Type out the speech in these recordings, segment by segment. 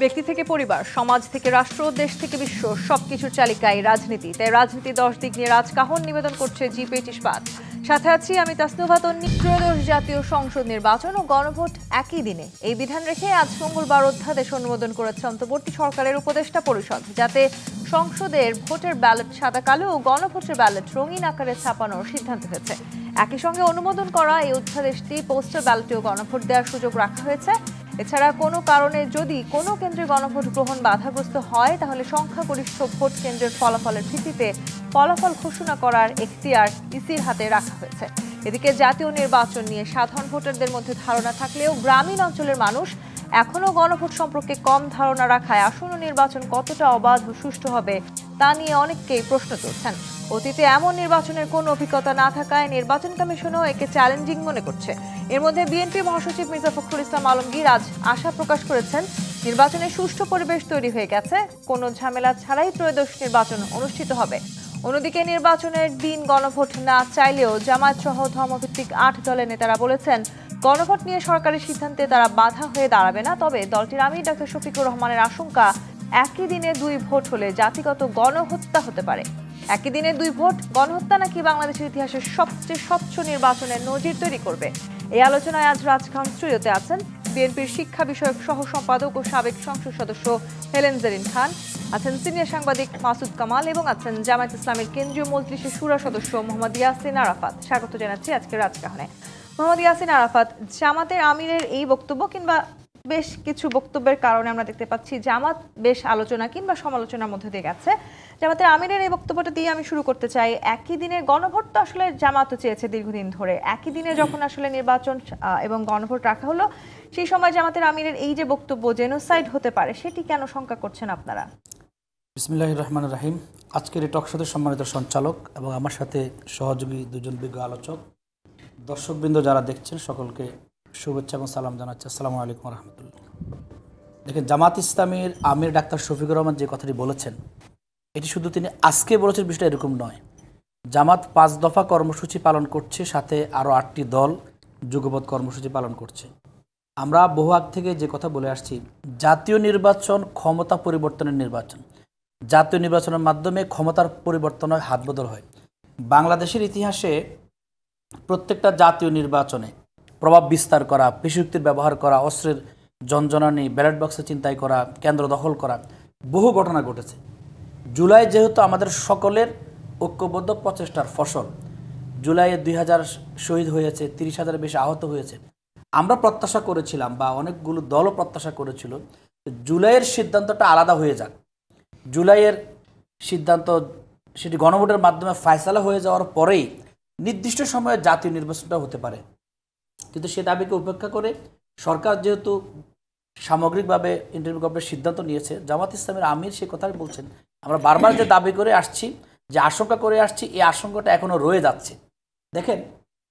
ব্যক্তি থেকে পরিবার, সমাজ থেকে রাষ্ট্র, দেশ থেকে বিশ্ব সবকিছুর চালিকায় রাজনীতি। তাই রাজনীতি 10 দিক নিয়ে রাজকাহন নিবেদন করছে জি-20 ইস্পাত। সাথে আছি আমি তাসনুভা তন্নি। ত্রয়োদশ জাতীয় সংসদ নির্বাচন ও গণভোট একই দিনে, এই বিধান রেখে আজ মঙ্গলবার অধ্যাদেশ অনুমোদন করেছে অন্তর্বর্তী সরকারের উপদেষ্টা পরিষদ, যাতে সংসদের ভোটের ব্যালট সাদা কালো ও গণভোটের ব্যালট রঙিন আকারে ছাপানোর সিদ্ধান্ত হয়েছে। একই সঙ্গে অনুমোদন করা এই অধ্যাদেশটি পোস্টাল ব্যালটেও গণভোট দেওয়ার সুযোগ রাখা হয়েছে। এছাড়া কোনো কারণে যদি কোনো কেন্দ্রে গণভোট গ্রহণ বাধাগ্রস্ত হয়, তাহলে সংখ্যাগরিষ্ঠ ভোট কেন্দ্রের ফলাফলের ভিত্তিতে ফলাফল ঘোষণা করার এখতিয়ার ইসির হাতে রাখা হয়েছে। এদিকে জাতীয় নির্বাচন নিয়ে সাধারণ ভোটারদের মধ্যে ধারণা থাকলেও গ্রামীণ অঞ্চলের মানুষ এখনও গণভোট সম্পর্কে কম ধারণা রাখায় আসন্ন নির্বাচন কতটা অবাধ ও সুষ্ঠু হবে তা নিয়ে অনেককেই প্রশ্ন তুলছেন। অতীতে এমন নির্বাচনের কোনো অভিজ্ঞতা না থাকায় নির্বাচন কমিশনও একে চ্যালেঞ্জিং মনে করছে। এর মধ্যে বিএনপি মহাসচিব মির্জা ফখরুল ইসলাম আলমগীর আজ আশা প্রকাশ করেছেন, নির্বাচনের সুষ্ঠু পরিবেশ তৈরি হয়ে গেছে, কোনো ঝামেলা ছাড়াই ত্রয়োদশ নির্বাচন অনুষ্ঠিত হবে। অন্যদিকে নির্বাচনের দিন গণভোট না চাইলেও জামায়াত সহ ধর্মভিত্তিক 8 দলের নেতারা বলেছেন, গণভোট নিয়ে সরকারের সিদ্ধান্তে তারা বাধা হয়ে দাঁড়াবে না। তবে দলটির আমির ডক্টর শফিকুর রহমানের আশঙ্কা, একই দিনে 2 ভোট হলে জাতিগত গণহত্যা হতে পারে। একই দিনে 2 ভোট গণহত্যা নাকি বাংলাদেশের ইতিহাসের সবচেয়ে স্বচ্ছ নির্বাচনের নজির তৈরি করবে। এই আলোচনায় আজ রাজখান স্টুডিওতে আছেন বিএনপির শিক্ষা বিষয়ক সহ সম্পাদক ও সাবেক সংসদ সদস্য হেলেন জেরিন খান, আছেন সিনিয়র সাংবাদিক মাসুদ কামাল এবং আছেন জামায়াত ইসলামের কেন্দ্রীয় মজলিসের শুরা সদস্য মোহাম্মদ ইয়াসিন আরাফাত। স্বাগত জানাচ্ছি আজকে রাজকাহনে। মোহাম্মদ ইয়াসিন আরাফাত, জামাতের আমিরের এই বক্তব্য কিংবা বেশ কিছু বক্তব্যের কারণে আমরা দেখতে পাচ্ছি জামাত বেশ আলোচনা কিংবা সমালোচনার মধ্যে দিয়ে গেছে। জামাতের আমিরের এই বক্তব্যটা দিয়ে আমি শুরু করতে চাই। একই দিনে গণভোট তো আসলে জামাতও চেয়েছে দীর্ঘদিন ধরে। একই দিনে যখন আসলে নির্বাচন এবং গণভোট রাখা হলো, সেই সময় জামাতের আমিরের এই যে বক্তব্য জেনোসাইড হতে পারে, সেটি কেন শঙ্কা করছেন আপনারা? বিসমিল্লাহির রহমানির রহিম। আজকের এই টকশোতে সম্মানিত সঞ্চালক এবং আমার সাথে সহযোগী দুজন বিজ্ঞ আলোচক, দর্শকবৃন্দ যারা দেখছেন, সকলকে শুভেচ্ছা এবং সালাম জানাচ্ছি। আসসালামু আলাইকুম রহমতুল্লাহ। দেখেন, জামাত ইসলামের আমির ডাক্তার শফিকুর রহমান যে কথাটি বলেছেন, এটি শুধু তিনি আজকে বলেছেন বিষয়টা এরকম নয়। জামাত 5 দফা কর্মসূচি পালন করছে, সাথে আরও 8টি দল যুগপৎ কর্মসূচি পালন করছে। আমরা বহু আগ থেকে যে কথা বলে আসছি, জাতীয় নির্বাচন ক্ষমতা পরিবর্তনের নির্বাচন। জাতীয় নির্বাচনের মাধ্যমে ক্ষমতার পরিবর্তন হয়, হাত বদল হয়। বাংলাদেশের ইতিহাসে প্রত্যেকটা জাতীয় নির্বাচনে প্রভাব বিস্তার করা, পেশিযুক্তির ব্যবহার করা, অস্ত্রের জনজনানি, ব্যালট বক্সে চিন্তাই করা, কেন্দ্র দখল করা, বহু ঘটনা ঘটেছে। জুলাই যেহেতু আমাদের সকলের ঐক্যবদ্ধ প্রচেষ্টার ফসল, জুলাইয়ে 2000 শহীদ হয়েছে, 30,000 বেশি আহত হয়েছে। আমরা প্রত্যাশা করেছিলাম বা অনেকগুলো দলও প্রত্যাশা করেছিল জুলাইয়ের সিদ্ধান্তটা আলাদা হয়ে যাক। জুলাইয়ের সিদ্ধান্ত সেটি গণভোটের মাধ্যমে ফয়সালা হয়ে যাওয়ার পরেই নির্দিষ্ট সময়ে জাতীয় নির্বাচনটা হতে পারে। কিন্তু সে দাবিকে উপেক্ষা করে সরকার যেহেতু সামগ্রিকভাবে ইন্টারিম গভর্নমেন্টের সিদ্ধান্ত নিয়েছে, জামাত ইসলামের আমির সে কথাই বলছেন। আমরা বারবার যে দাবি করে আসছি, যে আশঙ্কা করে আসছি, এই আশঙ্কাটা এখনও রয়ে যাচ্ছে। দেখেন,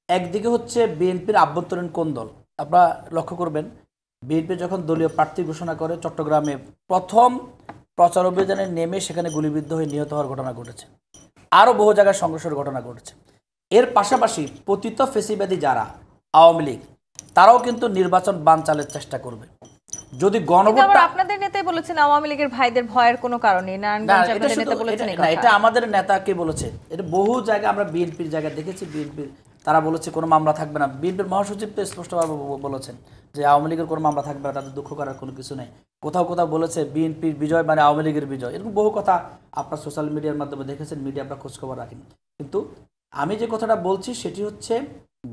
একদিকে হচ্ছে বিএনপির আভ্যন্তরীণ কোন্দল। আপনারা লক্ষ্য করবেন, বিএনপি যখন দলীয় প্রার্থী ঘোষণা করে চট্টগ্রামে প্রথম প্রচার অভিযানে নেমে সেখানে গুলিবিদ্ধ হয়ে নিহত হওয়ার ঘটনা ঘটেছে। আরও বহু জায়গায় সংঘর্ষের ঘটনা ঘটেছে। এর পাশাপাশি পতিত ফেসিবাদী যারা আওয়ামী লীগ, তারাও কিন্তু নির্বাচন বানচালের চেষ্টা করবে। যদি গণভোটটা, আপনাদের নেতাই বলেছেন আওয়ামী লীগের ভাইদের ভয়ের কোনো কারণ নেই, এটা আমাদের নেতাকে বলেছে। এটা বহু জায়গায় আমরা বিএনপির জায়গায় দেখেছি। বিএনপির তারা বলেছে কোনো মামলা থাকবে না। বিএনপির মহাসচিব তো স্পষ্টভাবে বলেছেন যে আওয়ামী লীগের কোনো মামলা থাকবে না, তাদের দুঃখ করার কোনো কিছু নেই। কোথাও কোথাও বলেছে বিএনপির বিজয় মানে আওয়ামী লীগের বিজয়। এরকম বহু কথা আপনার সোশ্যাল মিডিয়ার মাধ্যমে দেখেছেন, মিডিয়া আপনার খোঁজখবর রাখেন। কিন্তু আমি যে কথাটা বলছি সেটি হচ্ছে,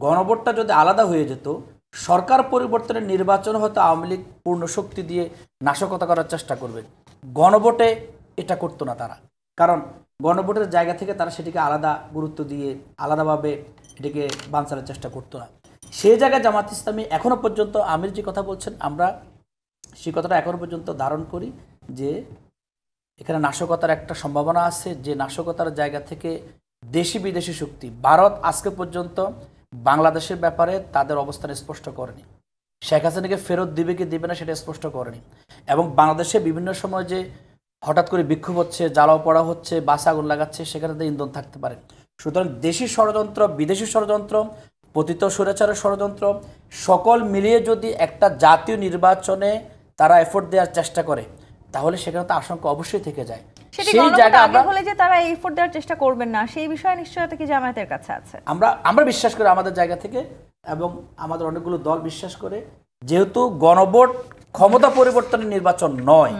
গণভোটটা যদি আলাদা হয়ে যেত, সরকার পরিবর্তনের নির্বাচন হয়তো আওয়ামী লীগ পূর্ণ শক্তি দিয়ে নাশকতা করার চেষ্টা করবে। গণভোটে এটা করতো না তারা, কারণ গণভোটের জায়গা থেকে তারা সেটিকে আলাদা গুরুত্ব দিয়ে আলাদাভাবে এটিকে বানচালের চেষ্টা করতো না। সেই জায়গায় জামাত ইসলামী এখনও পর্যন্ত আমির যে কথা বলছেন, আমরা সেই কথাটা এখনও পর্যন্ত ধারণ করি যে এখানে নাশকতার একটা সম্ভাবনা আছে। যে নাশকতার জায়গা থেকে দেশি বিদেশি শক্তি, ভারত আজকে পর্যন্ত বাংলাদেশের ব্যাপারে তাদের অবস্থান স্পষ্ট করেনি। শেখ হাসিনাকে ফেরত দিবে কি দিবে না সেটা স্পষ্ট করেনি। এবং বাংলাদেশে বিভিন্ন সময় যে হঠাৎ করে বিক্ষোভ হচ্ছে, জ্বালাও পড়া হচ্ছে, বাসে আগুন লাগাচ্ছে, সেখানে তো ইন্ধন থাকতে পারে। সুতরাং দেশি ষড়যন্ত্র, বিদেশি ষড়যন্ত্র, পতিত স্বৈরাচারের ষড়যন্ত্র সকল মিলিয়ে যদি একটা জাতীয় নির্বাচনে তারা এফোর্ট দেওয়ার চেষ্টা করে, তাহলে সেখানে তো আশঙ্কা অবশ্যই থেকে যায়। সেটি গণভোট আগে হলে যে তারা এই এফোর্ট দেওয়ার চেষ্টা করবেন না, সেই বিষয়ে নিশ্চয়তা কি জামায়াতের কাছে আছে? আমরা বিশ্বাস করি আমাদের জায়গা থেকে, এবং আমাদের অনেকগুলো দল বিশ্বাস করে, যেহেতু গণভোট ক্ষমতা পরিবর্তনের নির্বাচন নয়,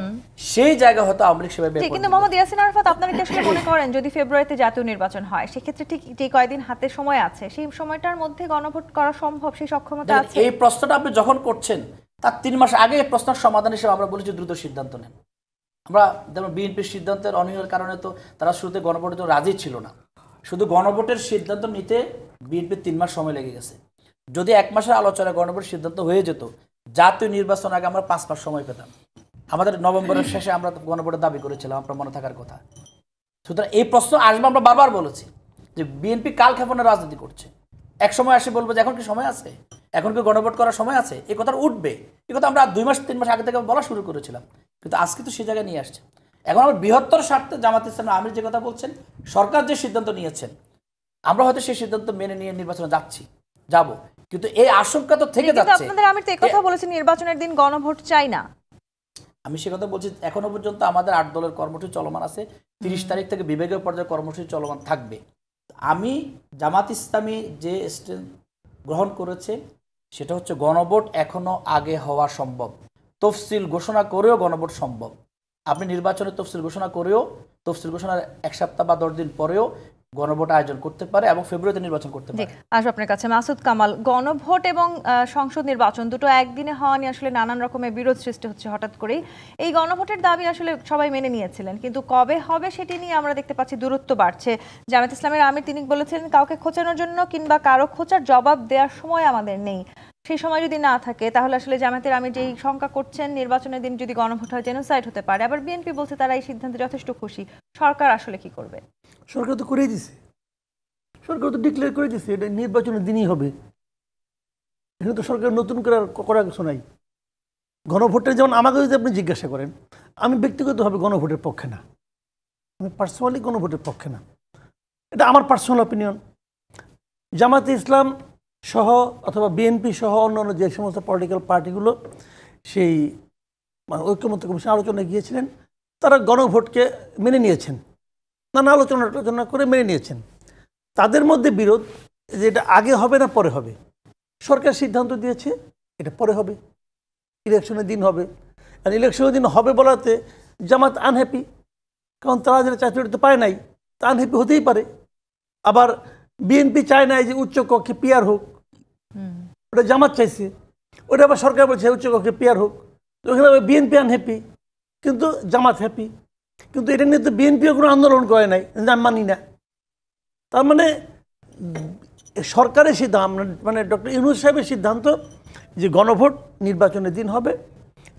সেই জায়গা হয়তো আওয়ামী লীগ সেভাবে। কিন্তু মোহাম্মদ ইয়াসিন আরাফাত, আপনারা কি আসলে মনে করেন যদি ফেব্রুয়ারিতে জাতীয় নির্বাচন হয়, সেক্ষেত্রে ঠিক যে কয়দিন হাতে সময় আছে, সেই সময়টার মধ্যে গণভোট করা সম্ভব, সেই সক্ষমতা আছে? এই প্রশ্নটা আপনি যখন করছেন তার 3 মাস আগে এই প্রশ্নের সমাধান হিসেবে আমরা বলেছি দ্রুত সিদ্ধান্ত নেন। আমরা যেমন বিএনপির সিদ্ধান্তের অনিয়মের কারণে তো তারা শুরুতে গণভোটের জন্য রাজি ছিল না, শুধু গণভোটের সিদ্ধান্ত নিতে বিএনপির 3 মাস সময় লেগে গেছে। যদি 1 মাসের আলোচনায় গণভোটের সিদ্ধান্ত হয়ে যেত, জাতীয় নির্বাচন আগে আমরা 5 মাস সময় পেতাম। আমাদের নভেম্বরের শেষে আমরা গণভোটের দাবি করেছিলাম, আপনার মনে থাকার কথা। সুতরাং এই প্রশ্ন আসবে, আমরা বারবার বলেছি যে বিএনপি কাল ক্ষেপণের রাজনীতি করছে। এক সময় আসে বলবো যে এখন কি সময় আছে, এখন কি গণভোট করার সময় আছে, এই কথা উঠবে। এই কথা আমরা 2 মাস 3 মাস আগে থেকে বলা শুরু করেছিলাম, কিন্তু আজকে তো সেই জায়গায় নিয়ে আসছে। এখন আমরা বৃহত্তর স্বার্থে জামাত ইসলাম আমির যে কথা বলছেন, সরকার যে সিদ্ধান্ত নিয়েছেন, আমরা হয়তো সেই সিদ্ধান্ত মেনে নিয়ে নির্বাচনে যাব, কিন্তু এই আশঙ্কা তো থেকে যাচ্ছে। আপনাদের আমির তো এই কথা বলেছেন নির্বাচনের দিন গণভোট চাই না। আমি সে কথা বলছি, এখনো পর্যন্ত আমাদের 8 দলের কর্মসূচি চলমান আছে। 30 তারিখ থেকে বিভাগীয় পর্যায়ে কর্মসূচি চলমান থাকবে। আমি জামাত ইসলামী যে স্ট্যান্ড গ্রহণ করেছে সেটা হচ্ছে গণভোট এখনো আগে হওয়া সম্ভব। তফসিল ঘোষণা করেও গণভোট সম্ভব। আপনি নির্বাচনের তফসিল ঘোষণা করেও, তফসিল ঘোষণার 1 সপ্তাহ বা 10 দিন পরেও গণভোট আয়োজন করতে পারে এবং ফেব্রুয়ারিতে নির্বাচন করতে পারে। আসবো আপনার কাছে মাসুদ কামাল, গণভোট এবং সংসদ নির্বাচন দুটো একদিনে হওয়া নিয়ে আসলে নানান রকমের বিরোধ সৃষ্টি হচ্ছে হঠাৎ করেই। এই গণভোটের দাবি আসলে সবাই মেনে নিয়েছিলেন, কিন্তু কবে হবে সেটি নিয়ে আমরা দেখতে পাচ্ছি দূরত্ব বাড়ছে। জামায়াত ইসলামের আমির তিনি বলেছিলেন কাউকে খোঁচানোর জন্য কিংবা কারো খোঁচার জবাব দেওয়ার সময় আমাদের নেই। সেই সময় যদি না থাকে তাহলে আসলে জামায়াতের আমির যেই শঙ্কা করছেন নির্বাচনের দিন যদি গণভোট হয় জেনোসাইড হতে পারে। আবার বিএনপি বলছে তারা এই সিদ্ধান্তে যথেষ্ট খুশি। সরকার আসলে কি করবে? সরকার তো করেই দিছে, সরকার তো ডিক্লেয়ার করে দিচ্ছে এটা নির্বাচনের দিনই হবে। এখানে তো সরকার নতুন করে করার কিছু নাই। গণভোটের যেমন আমাকে যদি আপনি জিজ্ঞাসা করেন, আমি ব্যক্তিগতভাবে গণভোটের পক্ষে না, আমি পার্সোনালি গণভোটের পক্ষে না, এটা আমার পার্সোনাল অপিনিয়ন। জামাতে ইসলাম সহ অথবা বিএনপি সহ অন্যান্য যে সমস্ত পলিটিক্যাল পার্টিগুলো সেই ঐক্যমত্য কমিশন আলোচনায় গিয়েছিলেন, তারা গণভোটকে মেনে নিয়েছেন, নানা আলোচনা করে মেনে নিয়েছেন। তাদের মধ্যে বিরোধ যে এটা আগে হবে না পরে হবে। সরকার সিদ্ধান্ত দিয়েছে এটা পরে হবে, ইলেকশনের দিন হবে। আর ইলেকশনের দিন হবে বলাতে জামাত আনহ্যাপি, কারণ তারা যেটা চাইতে তো পায় নাই, তা আনহ্যাপি হতেই পারে। আবার বিএনপি চায় নাই যে উচ্চ কক্ষে পিয়ার হোক, ওটা জামাত চাইছে, ওটা আবার সরকার বলছে উচ্চ কক্ষে পিয়ার হোক। তো ওখানে বিএনপি আনহ্যাপি কিন্তু জামাত হ্যাপি, কিন্তু এটা নিয়ে তো বিএনপিও কোনো আন্দোলন করে নাই, আমি মানি না। তার মানে সরকারের সিদ্ধান্ত, মানে ডক্টর ইউনূস সাহেবের সিদ্ধান্ত যে গণভোট নির্বাচনের দিন হবে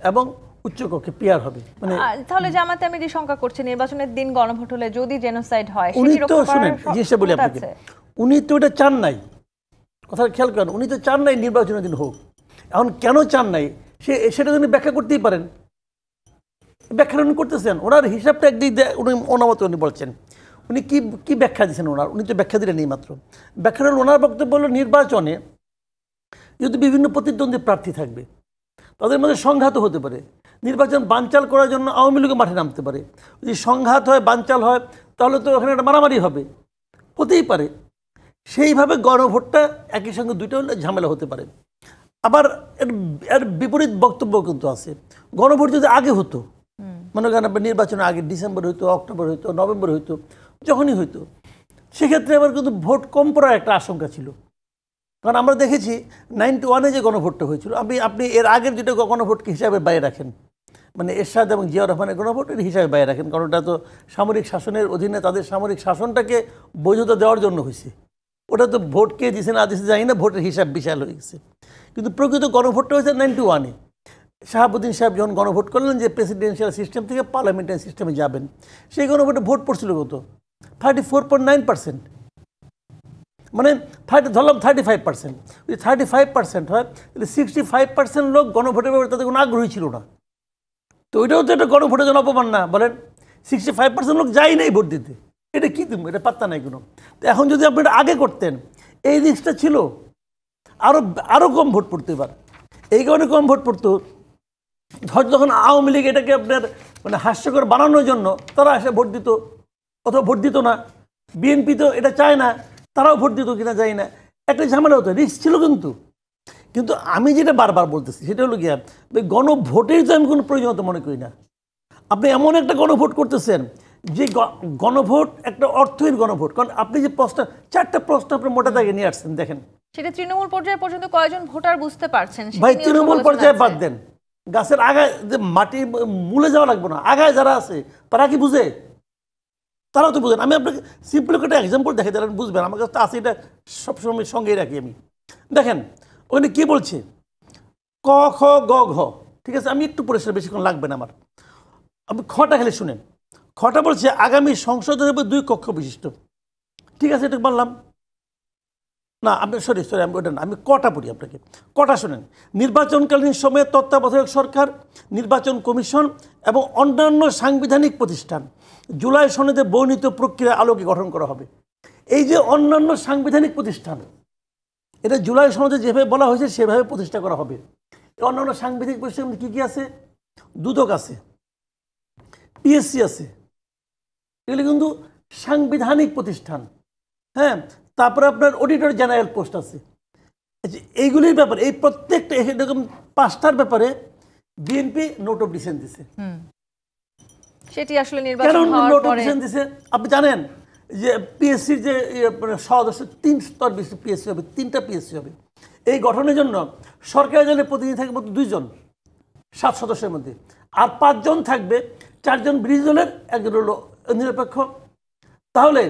এবং উচ্চকক্ষে পিয়ার হবে। মানে তাহলে জামাতে আমি যে শঙ্কা করছি নির্বাচনের দিন গণভোট হলে যদি জেনোসাইড হয়, উনি তো শুনেন জিনিসটা বলি আপনাকে, উনি তো এটা চান নাই, কথা খেয়াল করেন, উনি তো চান নাই নির্বাচনের দিন হোক। এখন কেন চান নাই সেটা উনি ব্যাখ্যা করতেই পারেন, ব্যাখ্যা উনি করতেছেন। ওনার হিসাবটা একদিক দিয়ে উনি অনামতে উনি বলছেন, উনি কি ব্যাখ্যা দিচ্ছেন উনি তো ব্যাখ্যা দিলেন এই মাত্র। ব্যাখ্যা ওনার বক্তব্য হলো নির্বাচনে যদি বিভিন্ন প্রতিদ্বন্দ্বী প্রার্থী থাকবে তাদের মধ্যে সংঘাত হতে পারে, নির্বাচন বানচাল করার জন্য আওয়ামী লীগও মাঠে নামতে পারে। যদি সংঘাত হয়, বানচাল হয়, তাহলে তো ওখানে একটা মারামারি হবে, হতেই পারে। সেইভাবে গণভোটটা একই সঙ্গে দুইটা হলে ঝামেলা হতে পারে। আবার এর বিপরীত বক্তব্য কিন্তু আছে, গণভোট যদি আগে হতো, মনে করেন আপনার নির্বাচনের আগে ডিসেম্বর হইতো, অক্টোবর হইতো, নভেম্বর হইতো, যখনই হইতো, সেক্ষেত্রে আবার কিন্তু ভোট কম পড়ার একটা আশঙ্কা ছিল। কারণ আমরা দেখেছি 91-এ যে গণভোটটা হয়েছিল, আপনি এর আগের যেটা গণভোটকে হিসাবে বাইরে রাখেন, মানে এরশাদ এবং জিয়াউর রহমানের গণভোটের হিসাবে বাইরে রাখেন, কারণ ওটা তো সামরিক শাসনের অধীনে তাদের সামরিক শাসনটাকে বৈধতা দেওয়ার জন্য হয়েছে। ওটা তো ভোট কে দিছে না দিছে জানি না, ভোটের হিসাব বিশাল হয়ে গেছে। কিন্তু প্রকৃত গণভোটটা হয়েছে 91-এ। শাহাবুদ্দিন সাহেব যখন গণভোট করলেন যে প্রেসিডেন্সিয়াল সিস্টেম থেকে পার্লামেন্টারি সিস্টেমে যাবেন, সেই গণভোটে ভোট পড়ছিল কত? 34.9%। মানে ধরলাম 35%, যদি 35% হয় তাহলে 65% লোক গণভোটের ব্যাপারে তাদের কোনো আগ্রহী ছিল না। তো ওইটাও তো একটা গণভোটের জন্য অপমান না বলেন? 65% লোক যাই নাই ভোট দিতে, এটা কী তুমি, এটা পাত্তা নাই কোনো। তো এখন যদি আপনি এটা আগে করতেন, এই জিনিসটা ছিল আরও কম ভোট পড়তে পারে। এই কারণে কম ভোট পড়তো যখন আওয়ামী লীগ এটাকে আপনার মানে হাস্যকর বানানোর জন্য তারা এসে ভোট দিত অথবা ভোট দিত না, বিএনপি তো এটা চায় না, তারাও ভোট দিত কিনা যায় না, একটা ঝামেলা হতো, রিস্ক ছিল। কিন্তু আমি যেটা বারবার বলতেছি সেটা হলো গিয়া গণভোটের যে আমি কোনো প্রয়োজনীয়তা মনে করি না। আপনি এমন একটা গণভোট করতেছেন যে গণভোট একটা অর্থহীন গণভোট, কারণ আপনি যে প্রশ্ন 4টা প্রশ্ন আপনি মোটা দাগে নিয়ে আসছেন, দেখেন সেটা তৃণমূল পর্যায়ে পর্যন্ত কয়জন ভোটার বুঝতে পারছেন? ভাই তৃণমূল পর্যায়ে বাদ দেন, গাছের আগায় যে মাটি মূলে যাওয়া লাগবে না, আগায় যারা আছে তারা কি বুঝে? তারাও তো বুঝেন। আমি আপনাকে সিম্পল একটা এক্সাম্পল দেখে দিলাম, বুঝবেন। আমার কাছে আছে, এটা সবসময় সঙ্গেই রাখি আমি। দেখেন ওখানে কি বলছে, ক খ গ ঘ, ঠিক আছে, আমি একটু পরিষ্কার, বেশিক্ষণ লাগবে না আমার, আপনি খটা খেলে শুনেন। খটা বলছে আগামী সংসদে হবে 2 কক্ষ বিশিষ্ট, ঠিক আছে, এটা বললাম না আপনি, সরি আমি ওটা না, আমি কটা পড়ি আপনাকে, কটা শোনেন। নির্বাচনকালীন সময়ে তত্ত্বাবধায়ক সরকার, নির্বাচন কমিশন এবং অন্যান্য সাংবিধানিক প্রতিষ্ঠান জুলাই সনদে বর্ণিত প্রক্রিয়া আলোকে গঠন করা হবে। এই যে অন্যান্য সাংবিধানিক প্রতিষ্ঠান, এটা জুলাই সনদে যেভাবে বলা হয়েছে সেভাবে প্রতিষ্ঠা করা হবে। অন্যান্য সাংবিধানিক প্রতিষ্ঠান কী কী আছে? দুদক আছে, পিএসসি আছে, এগুলি কিন্তু সাংবিধানিক প্রতিষ্ঠান। হ্যাঁ, তারপরে আপনার অডিটর জেনারেল পোস্ট আছে। এইগুলির ব্যাপারে, এই প্রত্যেকটা এরকম 5টার ব্যাপারে বিএনপি নোট অফ ডিসেন্ট দিছে। সেটি আসলে নির্বাচন হওয়ার নোট অফ পরে ডিসেন্ট দিছে আপনি জানেন যে পিএসসির যে সদস্য 3 স্তর বিশিষ্ট পিএসসি হবে, 3টা পিএসসি হবে। এই গঠনের জন্য সরকারি দলের প্রতিনিধি থাকবে 2 জন 7 সদস্যের মধ্যে, আর 5 জন থাকবে, 4 জন বিরোধী দলের, 1 জন হলো নিরপেক্ষ। তাহলে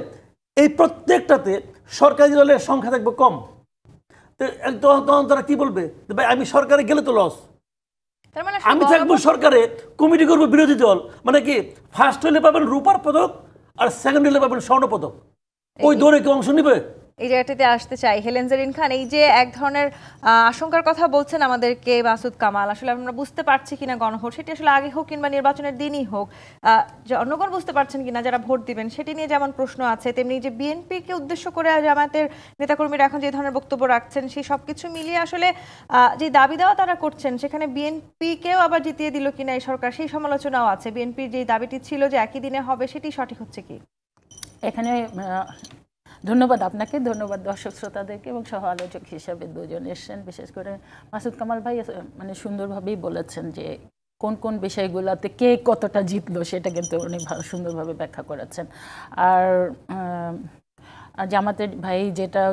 এই প্রত্যেকটাতে সরকারি দলের সংখ্যা থাকবে কম। তো তখন তারা কি বলবে, ভাই আমি সরকারে গেলে তো লস, তার মানে আমি থাকবো সরকারে, কমিটি করবো বিরোধী দল, মানে কি ফার্স্ট হলে পাবেন রূপার পদক আর সেকেন্ড হলে পাবেন স্বর্ণ পদক, ওই দৌড়ে কি অংশ নিবে? এই জায়গাটিতে আসতে চাই। হেলেন জেরিন খান, এই যে এক ধরনের আশঙ্কার কথা বলছেন আমাদেরকে মাসুদ কামাল, আসলে আমরা বুঝতে পারছি কিনা গণভোট সেটি আসলে আগে হোক কিংবা নির্বাচনের দিনই হোক, জনগণ বুঝতে পারছেন কিনা যারা ভোট দিবেন সেটি নিয়ে যেমন প্রশ্ন আছে, তেমনি যে বিএনপিকে উদ্দেশ্য করে জামায়াতের নেতাকর্মীরা এখন যে ধরনের বক্তব্য রাখছেন, সেই সবকিছু মিলিয়ে আসলে যে দাবি দেওয়া তারা করছেন, সেখানে বিএনপিকেও আবার জিতিয়ে দিল কিনা এই সরকার, সেই সমালোচনাও আছে। বিএনপির যে দাবিটি ছিল যে একই দিনে হবে, সেটি সঠিক হচ্ছে কি? এখানে ধন্যবাদ আপনাকে, ধন্যবাদ দর্শক শ্রোতাদেরকে এবং সহ আলোচক হিসাবে 2 জন এসেছেন। বিশেষ করে মাসুদ কামাল ভাই মানে সুন্দরভাবেই বলেছেন যে কোন কোন বিষয়গুলোতে কে কতটা জিতলো, সেটা কিন্তু উনি সুন্দরভাবে ব্যাখ্যা করেছেন। আর জামাতের ভাই যেটা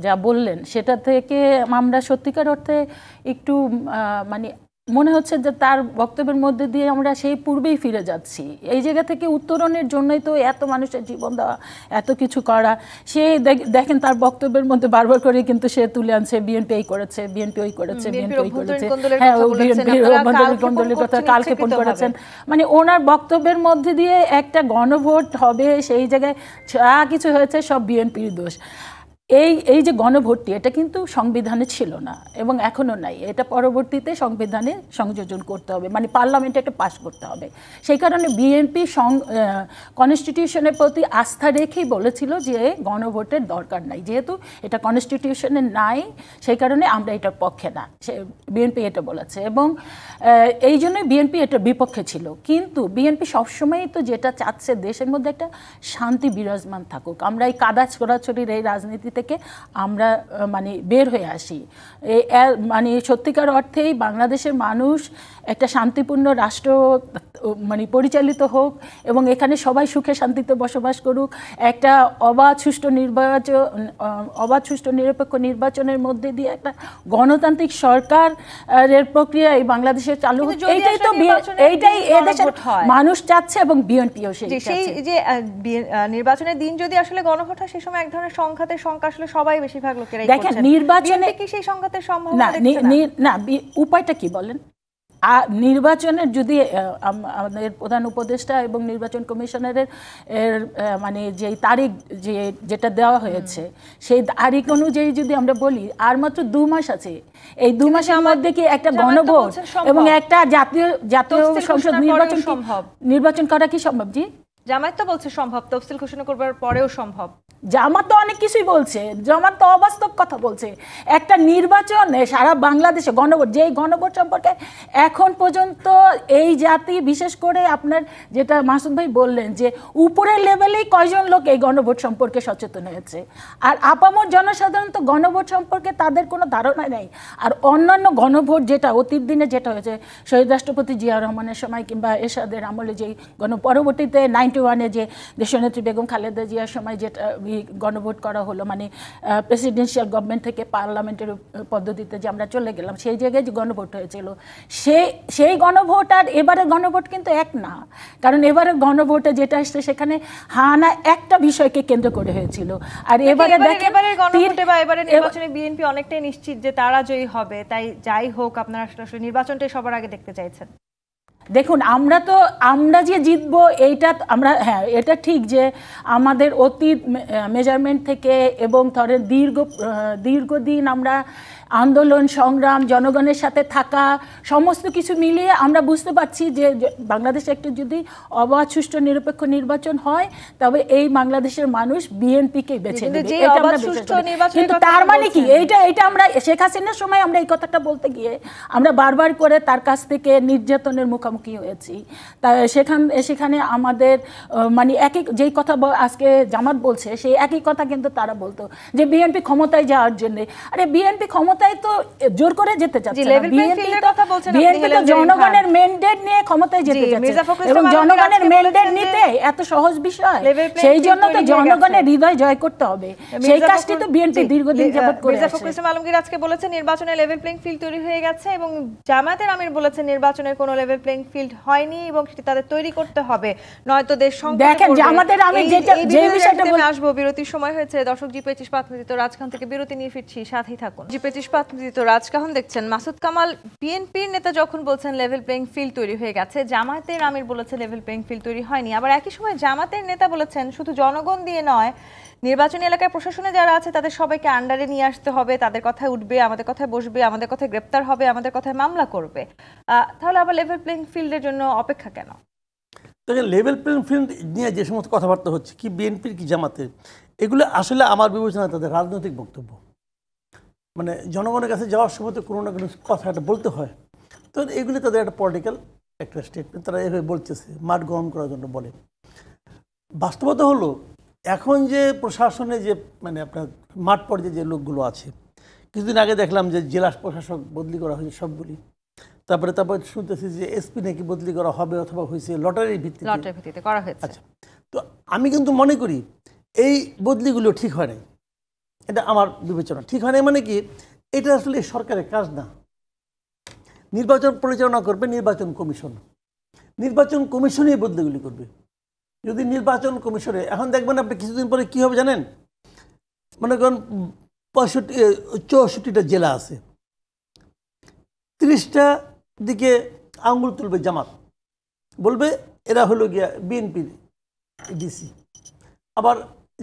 যা বললেন সেটা থেকে আমরা সত্যিকার অর্থে একটু মানে মনে হচ্ছে যে তার বক্তব্যের মধ্যে দিয়ে আমরা সেই পূর্বেই ফিরে যাচ্ছি। এই জায়গা থেকে উত্তরণের জন্যই তো এত মানুষের জীবন দেওয়া, এত কিছু করা। সে দেখেন তার বক্তব্যের মধ্যে বারবার করে কিন্তু সে তুলে আনছে বিএনপি এই করেছে, বিএনপি ওই করেছে, বিএনপি ওই করেছে, হ্যাঁ বিএনপির কোন্দলের কথা কালক্ষেপণ করেছেন। মানে ওনার বক্তব্যের মধ্যে দিয়ে একটা গণভোট হবে, সেই জায়গায় যা কিছু হয়েছে সব বিএনপির দোষ। এই যে গণভোটটি, এটা কিন্তু সংবিধানে ছিল না এবং এখনও নাই। এটা পরবর্তীতে সংবিধানে সংযোজন করতে হবে, মানে পার্লামেন্টে একটা পাস করতে হবে। সেই কারণে বিএনপি কনস্টিটিউশনের প্রতি আস্থা রেখেই বলেছিল যে গণভোটের দরকার নাই, যেহেতু এটা কনস্টিটিউশনে নাই সেই কারণে আমরা এটার পক্ষে না, বিএনপি এটা বলেছে। এবং এই জন্যই বিএনপি এটার বিপক্ষে ছিল। কিন্তু বিএনপি সবসময়ই তো যেটা চাচ্ছে দেশের মধ্যে একটা শান্তি বিরাজমান থাকুক, আমরা এই কাদা ছোড়াছড়ির এই রাজনীতি থেকে আমরা মানে বের হয়ে আসি, মানে সত্যিকার অর্থেই বাংলাদেশের মানুষ একটা শান্তিপূর্ণ রাষ্ট্র মানে পরিচালিত হোক এবং এখানে সবাই সুখে শান্তিতে বসবাস করুক, একটা অবাধ সুষ্ঠু নিরপেক্ষ নির্বাচনের মধ্যে দিয়ে একটা গণতান্ত্রিক সরকারের প্রক্রিয়া এই বাংলাদেশে চালু হোক, এইটাই এদেশের মানুষ চাচ্ছে এবং বিএনপিও সেই যে নির্বাচনের দিন যদি আসলে গণভোট হয়, সেই সময় এক ধরনের সংঘাতের সংখ্যা আসলে সবাই বেশিরভাগ লোকেরাই দেখেন নির্বাচনে কি সেই সংঘাতের সম্ভাবনা না, উপায়টা কি বলেন? নির্বাচনের যদি আমাদের প্রধান উপদেষ্টা এবং নির্বাচন কমিশনারের মানে যে তারিখ যেটা দেওয়া হয়েছে সেই তারিখ অনুযায়ী যদি আমরা বলি আর মাত্র 2 মাস আছে, এই 2 মাসের মধ্যে কি একটা গণভোট এবং একটা জাতীয় সংসদ নির্বাচন করা কি সম্ভব? জি জামায়াত তো বলছে সম্ভব, তফসিল ঘোষণা করবার পরেও সম্ভব। জামাত তো অনেক কিছুই বলছে, জামাত তো অবাস্তব কথা বলছে। একটা নির্বাচনে সারা বাংলাদেশে গণভোট, যেই গণভোট সম্পর্কে এখন পর্যন্ত এই জাতি, বিশেষ করে আপনার যেটা মাসুদ ভাই বললেন যে উপরের লেভেলেই কয়জন লোক এই গণভোট সম্পর্কে সচেতন হয়েছে, আর আপামর জনসাধারণ তো গণভোট সম্পর্কে তাদের কোনো ধারণা নেই। আর অন্যান্য গণভোট যেটা অতীত দিনে যেটা হয়েছে শহীদ রাষ্ট্রপতি জিয়া রহমানের সময় কিংবা এরশাদের আমলে, যেই পরবর্তীতে 91-এ যে দেশনেত্রী বেগম খালেদা জিয়ার সময় যেটা গণভোট করা হলো, মানে প্রেসিডেন্সিয়াল গভর্নমেন্ট থেকে পার্লামেন্টের পদ্ধতিতে যে আমরা চলে গেলাম, সেই জায়গায় যে গণভোট হয়েছিল, সেই গণভোট আর এবারের গণভোট কিন্তু এক না। কারণ এবারের গণভোটে যেটা আসছে সেখানে হানা একটা বিষয়কে কেন্দ্র করে হয়েছিল। আর এবারের গণভোটে বা এবারের নির্বাচনে বিএনপি অনেকটাই নিশ্চিত যে তারা জয়ী হবে, তাই যাই হোক আপনারা আসলে নির্বাচনটাই সবার আগে দেখতে চাইছেন। দেখুন, আমরা যে জিতবো এইটা আমরা, হ্যাঁ এটা ঠিক যে আমাদের অতীত মেজারমেন্ট থেকে এবং ধরেন দীর্ঘদিন আমরা আন্দোলন সংগ্রাম, জনগণের সাথে থাকা, সমস্ত কিছু মিলিয়ে আমরা বুঝতে পারছি যে বাংলাদেশে একটা যদি অবাধ, সুষ্ঠু, নিরপেক্ষ নির্বাচন হয় তবে এই বাংলাদেশের মানুষ বিএনপিকেই বেছে নেবে। কিন্তু তার মানে কি এইটা আমরা শেখ হাসিনার সময় আমরা এই কথাটা বলতে গিয়ে আমরা বারবার করে তার কাছ থেকে নির্যাতনের মুখোমুখি হয়েছি। তা সেখানে আমাদের মানে যেই কথা আজকে জামাত বলছে সেই একই কথা কিন্তু তারা বলতো যে বিএনপি ক্ষমতায় যাওয়ার জন্য। আরে বিএনপি ক্ষমতায় তো জোর করে যেতে চাচ্ছে না, বিএনপি তো জনগণের ম্যান্ডেট নিয়ে ক্ষমতায় যেতে যাচ্ছে, এবং জনগণের ম্যান্ডেট নিতে এত সহজ বিষয়? সেই জন্য তো জনগণের হৃদয় জয় করতে হবে, সেই কাজটি তো বিএনপি দীর্ঘদিন যাবত করে আসছে। ফখরুল ইসলাম আলমগীর আজকে বলেছেন নির্বাচনে লেভেল প্লেইং ফিল্ড তৈরি হয়ে গেছে, এবং জামায়াতের আমির বলেছেন নির্বাচনের কোনো লেভেল প্লেইং ফিল্ড হয়নি এবং সেটি তাদের তৈরি করতে হবে, নয়তো দেশ সংকটে পড়বে। দেখেন, জামায়াতের আমির যে বিষয়টা আসবো, বিরতির সময় হয়েছে। দর্শক, জি25 ইস্পাত-নির্মিত রাজখান থেকে বিরতি নিয়ে ফিরছি, সাথেই থাকুন। জি25 ইস্পাত-নির্মিত রাজকাহন দেখছেন। মাসুদ কামাল, বিএনপির নেতা যখন বলছেন লেভেল প্লেইং ফিল্ড তৈরি হয়ে গেছে, জামায়াতের আমির বলেছেন লেভেল প্লেইং ফিল্ড তৈরি হয়নি। আবার একই সময় জামায়াতের নেতা বলেছেন শুধু জনগণ দিয়ে নয়, নির্বাচনী এলাকায় প্রশাসনে যারা আছে তাদের সবাইকে আন্ডারে নিয়ে আসতে হবে, তাদের কথায় উঠবে, আমাদের কথায় বসবে, আমাদের কথায় গ্রেপ্তার হবে, আমাদের কথায় মামলা করবে। তাহলে আবার লেভেল প্লেইং ফিল্ডের জন্য অপেক্ষা কেন? দেখেন, লেভেল প্লেইং ফিল্ড নিয়ে যে সমস্ত কথাবার্তা হচ্ছে, কি বিএনপির কি জামাতের, এগুলো আসলে আমার বিবেচনায় তাদের রাজনৈতিক বক্তব্য। মানে জনগণের কাছে যাওয়ার সময় তো কোনো না কোনো কথা একটা বলতে হয়, তো এগুলি তাদের একটা পলিটিক্যাল একটা স্টেটমেন্ট, তারা এভাবে বলতেছে মাঠ গ্রহণ করার জন্য বলে। বাস্তবতা হলো এখন যে প্রশাসনে যে মানে আপনার মাঠ পর্যায়ে যে লোকগুলো আছে, কিছুদিন আগে দেখলাম যে জেলা প্রশাসক বদলি করা হয়েছে সবগুলি, তারপরে শুনতেছি যে এসপি নাকি বদলি করা হবে অথবা হয়েছে লটারির ভিত্তিতে করা হয়েছে। আচ্ছা, তো আমি কিন্তু মনে করি এই বদলিগুলো ঠিক হয় নাই, এটা আমার বিবেচনা ঠিক হয় নাই। মানে কি, এটা আসলে সরকারের কাজ না। নির্বাচন পরিচালনা করবে নির্বাচন কমিশন, নির্বাচন কমিশনই এই বদলিগুলি করবে। যদি নির্বাচন কমিশনে এখন দেখবেন আপনি কিছুদিন পরে কী হবে জানেন, মনে করেন 64টা জেলা আছে, 30টা দিকে আঙুল তুলবে জামাত, বলবে এরা হলো গিয়া বিএনপির ডিসি। আবার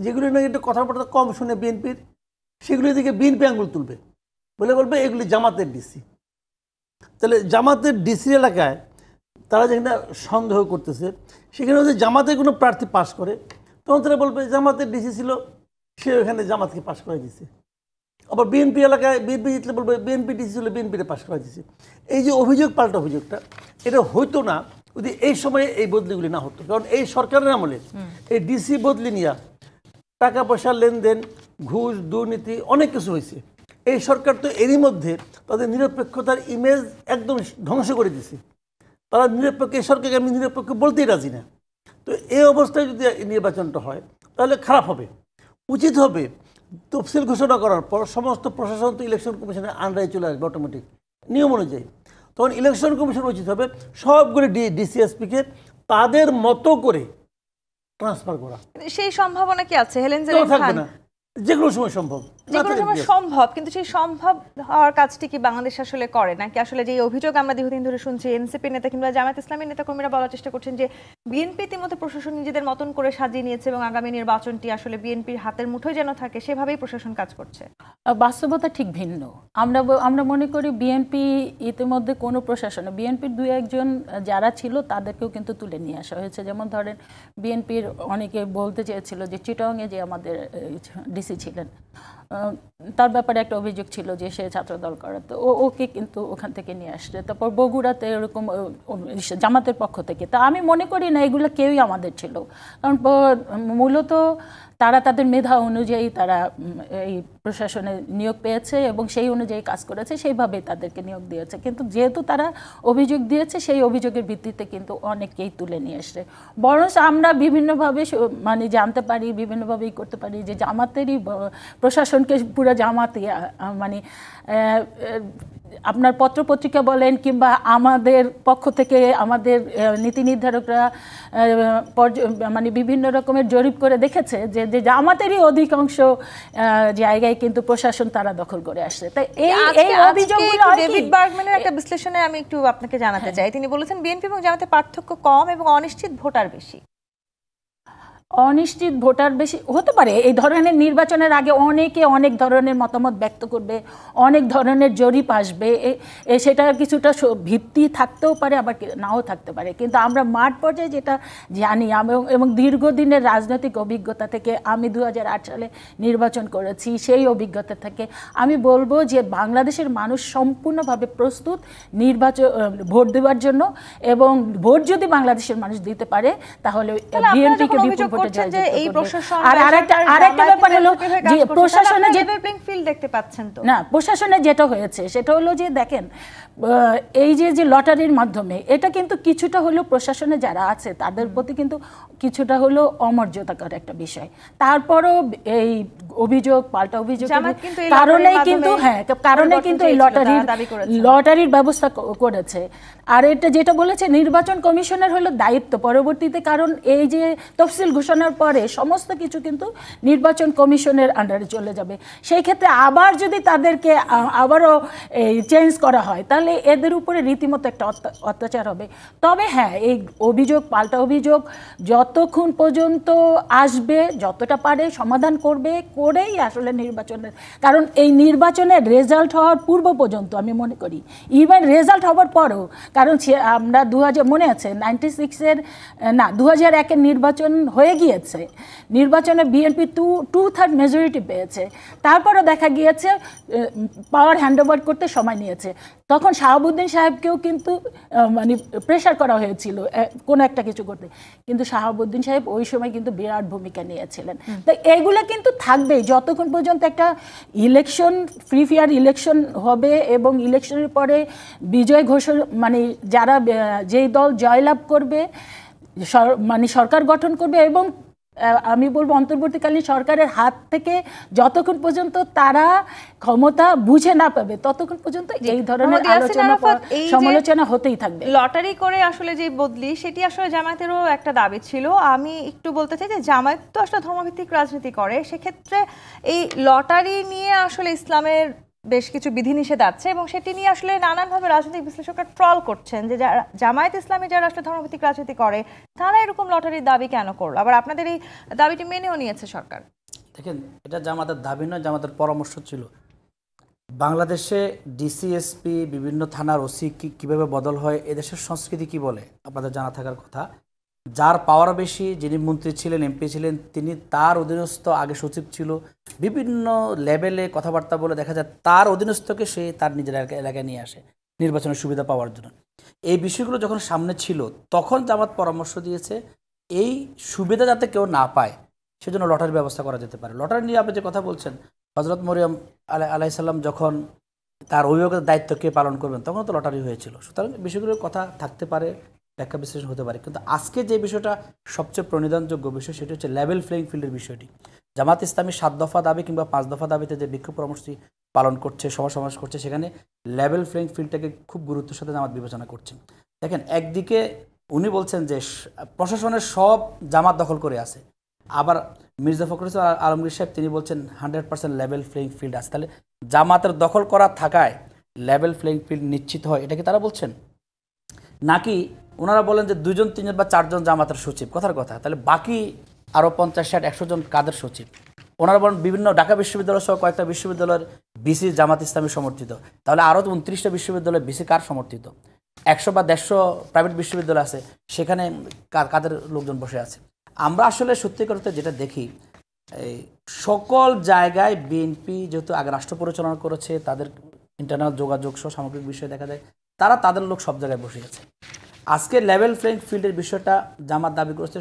যেগুলি নাকি একটু কথাবার্তা কম শুনে বিএনপির, সেগুলির দিকে বিএনপি আঙুল তুলবে, বলবে এগুলি জামাতের ডিসি। তাহলে জামাতের ডিসি এলাকায় তারা যেখানে সন্দেহ করতেছে, সেখানে যদি জামাতের কোনো প্রার্থী পাশ করে, তখন তারা বলবে জামাতের ডিসি ছিল, সে ওখানে জামাতকে পাশ করে দিছে। আবার বিএনপি এলাকায় বিএনপি জিতলে বলবে বিএনপি ডিসি ছিল, বিএনপিতে পাশ করে দিছে। এই যে অভিযোগ পাল্টা অভিযোগটা, এটা হইতো না যদি এই সময়ে এই বদলিগুলি না হতো। কারণ এই সরকারের আমলে এই ডিসি বদলি নিয়ে টাকা পয়সার লেনদেন, ঘুষ, দুর্নীতি অনেক কিছু হয়েছে। এই সরকার তো এরই মধ্যে তাদের নিরপেক্ষতার ইমেজ একদম ধ্বংস করে দিছে। তারা নিরপেক্ষ, এই সরকারকে আমি নিরপেক্ষ বলতেই রাজি না। তো এই অবস্থায় যদি নির্বাচনটা হয় তাহলে খারাপ হবে। উচিত হবে তফসিল ঘোষণা করার পর সমস্ত প্রশাসন তো ইলেকশন কমিশনের আন্ডারে চলে আসবে অটোমেটিক নিয়ম অনুযায়ী। তখন ইলেকশন কমিশন উচিত হবে সবগুলো ডিসিএসপিকে তাদের মতো করে ট্রান্সফার করা। সেই সম্ভাবনা কি আছে? হেলেন থাকবে না, যে কোনো সময় সম্ভব। যে কোনো সময় সম্ভব, কিন্তু সেই সম্ভব হওয়ার কাজটি কি বাংলাদেশ আসলে করে নাকি আসলে যে অভিযোগ আমরা দীর্ঘদিন ধরে শুনছি এনসিপি নেতা কিংবা জামায়াত ইসলামী নেতাকর্মীরা বলার চেষ্টা করছেন যে বিএনপি ইতিমধ্যে প্রশাসন নিজেদের মতন করে সাজিয়ে নিয়েছে এবং আগামী নির্বাচনটি আসলে বিএনপির হাতের মুঠোয় যেন থাকে সেভাবেই প্রশাসন কাজ করছে? বাস্তবতা ঠিক ভিন্ন। আমরা মনে করি বিএনপি ইতিমধ্যে কোনো প্রশাসনে বিএনপির দুই একজন যারা ছিল তাদেরকেও কিন্তু তুলে নিয়ে আসা হয়েছে। যেমন ধরেন বিএনপির অনেকে বলতে চেয়েছিল যে চিটাংয়ে যে আমাদের ডিসি ছিলেন তার ব্যাপারে একটা অভিযোগ ছিল যে সে ছাত্রদল করে, তো ওকে কিন্তু ওখান থেকে নিয়ে আসছে। তারপর বগুড়াতে এরকম জামাতের পক্ষ থেকে। তা আমি মনে করি না এগুলো কেউই আমাদের ছিল, কারণ মূলত তারা তাদের মেধা অনুযায়ী তারা এই প্রশাসনে নিয়োগ পেয়েছে এবং সেই অনুযায়ী কাজ করেছে, সেইভাবেই তাদেরকে নিয়োগ দিয়েছে। কিন্তু যেহেতু তারা অভিযোগ দিয়েছে সেই অভিযোগের ভিত্তিতে কিন্তু অনেককেই তুলে নিয়ে এসছে। বরং আমরা বিভিন্নভাবে মানে জানতে পারি, বিভিন্নভাবেই করতে পারি যে জামাতেরই প্রশাসনকে পুরো জামাতে মানে আপনার পত্রপত্রিকা বলেন কিংবা আমাদের পক্ষ থেকে আমাদের নীতি নির্ধারকরা মানে বিভিন্ন রকমের জরিপ করে দেখেছে যে জামাতেরই অধিকাংশ জায়গায় কিন্তু প্রশাসন তারা দখল করে আসছে। তাই এই অভিযোগগুলো ডেভিড বার্গম্যানের একটা বিশ্লেষণে আমি একটু আপনাকে জানাতে চাই। তিনি বলেছেন বিএনপি এবং জামাতের পার্থক্য কম এবং অনিশ্চিত ভোটার বেশি। অনিশ্চিত ভোটার বেশি হতে পারে। এই ধরনের নির্বাচনের আগে অনেকে অনেক ধরনের মতামত ব্যক্ত করবে, অনেক ধরনের জরিপ আসবে, সেটার কিছুটা ভিত্তি থাকতেও পারে আবার নাও থাকতে পারে। কিন্তু আমরা মাঠ পর্যায়ে যেটা জানি এবং দীর্ঘদিনের রাজনৈতিক অভিজ্ঞতা থেকে, আমি 2008 সালে নির্বাচন করেছি, সেই অভিজ্ঞতা থেকে আমি বলবো যে বাংলাদেশের মানুষ সম্পূর্ণভাবে প্রস্তুত ভোট দেওয়ার জন্য, এবং ভোট যদি বাংলাদেশের মানুষ দিতে পারে তাহলে বিএনপিকে বিপুল প্রশাসনে যেটা হয়েছে সেটা হলো যে দেখেন এই যে লটারির মাধ্যমে এটা কিন্তু কিছুটা হলো প্রশাসনে যারা আছে তাদের প্রতি কিন্তু কিছুটা হলো অমর্যাদাকর একটা বিষয়। তারপরও এই অভিযোগ পাল্টা অভিযোগ কারণে কিন্তু এই লটারির ব্যবস্থা করেছে। আর এটা যেটা বলেছে নির্বাচন কমিশনের হলো দায়িত্ব পরবর্তীতে, কারণ এই যে তফসিল ঘোষণার পরে সমস্ত কিছু কিন্তু নির্বাচন কমিশনের আন্ডারে চলে যাবে। সেই ক্ষেত্রে আবার যদি তাদেরকে আবারও চেঞ্জ করা হয় তাহলে এদের উপরে রীতিমতো একটা অত্যাচার হবে। তবে হ্যাঁ, এই অভিযোগ পাল্টা অভিযোগ যতক্ষণ পর্যন্ত আসবে যতটা পারে সমাধান করেই আসলে নির্বাচনের, কারণ এই নির্বাচনের রেজাল্ট হওয়ার পূর্ব পর্যন্ত আমি মনে করি, ইভেন রেজাল্ট হওয়ার পরও, কারণ আমরা 2000 মনে আছে 2001-এর নির্বাচন হয়ে গিয়েছে, নির্বাচনে বিএনপি 2/3 মেজরিটি পেয়েছে, তারপরও দেখা গিয়েছে পাওয়ার হ্যান্ডওভার করতে সময় নিয়েছে। তখন শাহাবুদ্দিন সাহেবকেও কিন্তু মানে প্রেশার করা হয়েছিল কোনো একটা কিছু করতে, কিন্তু শাহাবুদ্দিন সাহেব ওই সময় কিন্তু বিরাট ভূমিকা নিয়েছিলেন। তো এইগুলো কিন্তু থাকবেই যতক্ষণ পর্যন্ত একটা ইলেকশন, ফ্রি ফেয়ার ইলেকশন হবে এবং ইলেকশনের পরে বিজয় ঘোষণা মানে যারা যেই দল জয়লাভ করবে মানে সরকার গঠন করবে, এবং আমি বলবো অন্তর্বর্তীকালীন সরকারের হাত থেকে যতক্ষণ পর্যন্ত তারা ক্ষমতা বুঝে না পাবে ততক্ষণ পর্যন্ত এই ধরনের আলোচনা সমালোচনা হতেই থাকবে। লটারি করে আসলে যে বদলি সেটি আসলে জামায়াতেরও একটা দাবি ছিল। আমি একটু বলতে চাই যে জামায়াত তো আসলে ধর্মভিত্তিক রাজনীতি করে, সেক্ষেত্রে এই লটারি নিয়ে আসলে ইসলামের বেশ কিছু বিধিনিষেধ আছে এবং সেটি নিয়ে আসলে নানানভাবে রাজনৈতিক বিশ্লেষকরা ট্রল করছেন যে জামায়াত ইসলামী যারা আসলে ধর্মভিত্তিক রাজনীতি করে তারা এরকম লটারির দাবি কেন করলো, আবার আপনাদের এই দাবিটি মেনেও নিয়েছে সরকার। দেখেন, এটা জামাতের দাবি নয়, জামাতের পরামর্শ ছিল। বাংলাদেশে ডিসিএসপি বিভিন্ন থানার ওসি কীভাবে বদল হয়, এদেশের সংস্কৃতি কি বলে আপনাদের জানা থাকার কথা। যার পাওয়ার বেশি, যিনি মন্ত্রী ছিলেন, এমপি ছিলেন, তিনি তার অধীনস্থ, আগে সচিব ছিল, বিভিন্ন লেভেলে কথাবার্তা বলে দেখা যায় তার অধীনস্থকে সে তার নিজের এলাকায় নিয়ে আসে নির্বাচনের সুবিধা পাওয়ার জন্য। এই বিষয়গুলো যখন সামনে ছিল তখন জামাত পরামর্শ দিয়েছে এই সুবিধা যাতে কেউ না পায় সেজন্য লটারির ব্যবস্থা করা যেতে পারে। লটারি নিয়ে আপনি যে কথা বলছেন, হযরত মরিয়ম আলাইহিসসালাম যখন তার অভিভাবকের দায়িত্ব কে পালন করবেন তখন তো লটারি হয়েছিল। সুতরাং বিষয়গুলোর কথা থাকতে পারে, ব্যাখ্যা বিশ্লেষণ হতে পারে, কিন্তু আজকে যে বিষয়টা সবচেয়ে প্রণিধানযোগ্য বিষয় সেটা হচ্ছে লেভেল প্লেইং ফিল্ডের বিষয়টি। জামাত ইসলামী 7 দফা দাবি কিংবা 5 দফা দাবিতে যে বিক্ষোভ কর্মসূচি পালন করছে, সভা সমাবেশ করছে, সেখানে লেভেল প্লেইং ফিল্ডটাকে খুব গুরুত্বের সাথে জামাত বিবেচনা করছেন। দেখেন, একদিকে উনি বলছেন যে প্রশাসনের সব জামাত দখল করে আছে, আবার মির্জা ফখরুল ইসলাম আলমগীর সাহেব তিনি বলছেন 100% লেভেল প্লেইং ফিল্ড আছে। তাহলে জামাতের দখল করা থাকায় লেভেল প্লেইং ফিল্ড নিশ্চিত হয়, এটা কি তারা বলছেন? নাকি ওনারা বলেন যে 2 জন 3 জন বা 4 জন জামাতের সচিব, কথার কথা, তাহলে বাকি আরও 50 60 100 জন কাদের সচিব? ওনারা বলেন বিভিন্ন ঢাকা বিশ্ববিদ্যালয় সহ কয়েকটা বিশ্ববিদ্যালয়ের বিসি জামাত ইসলামী সমর্থিত, তাহলে আরও 29টা বিশ্ববিদ্যালয় বিসি কার সমর্থিত? 100 বা 150 প্রাইভেট বিশ্ববিদ্যালয় আছে, সেখানে কাদের লোকজন বসে আছে? আমরা আসলে সত্যিকার অর্থে যেটা দেখি, এই সকল জায়গায় বিএনপি যেহেতু আগে রাষ্ট্র পরিচালনা করেছে, তাদের ইন্টারনাল যোগাযোগ সহ সামগ্রিক বিষয় দেখা যায় তারা তাদের লোক সব জায়গায় বসে আছে। আজকে লেভেল প্লেইং ফিল্ডের বিষয়টা জামাত দাবি করেছে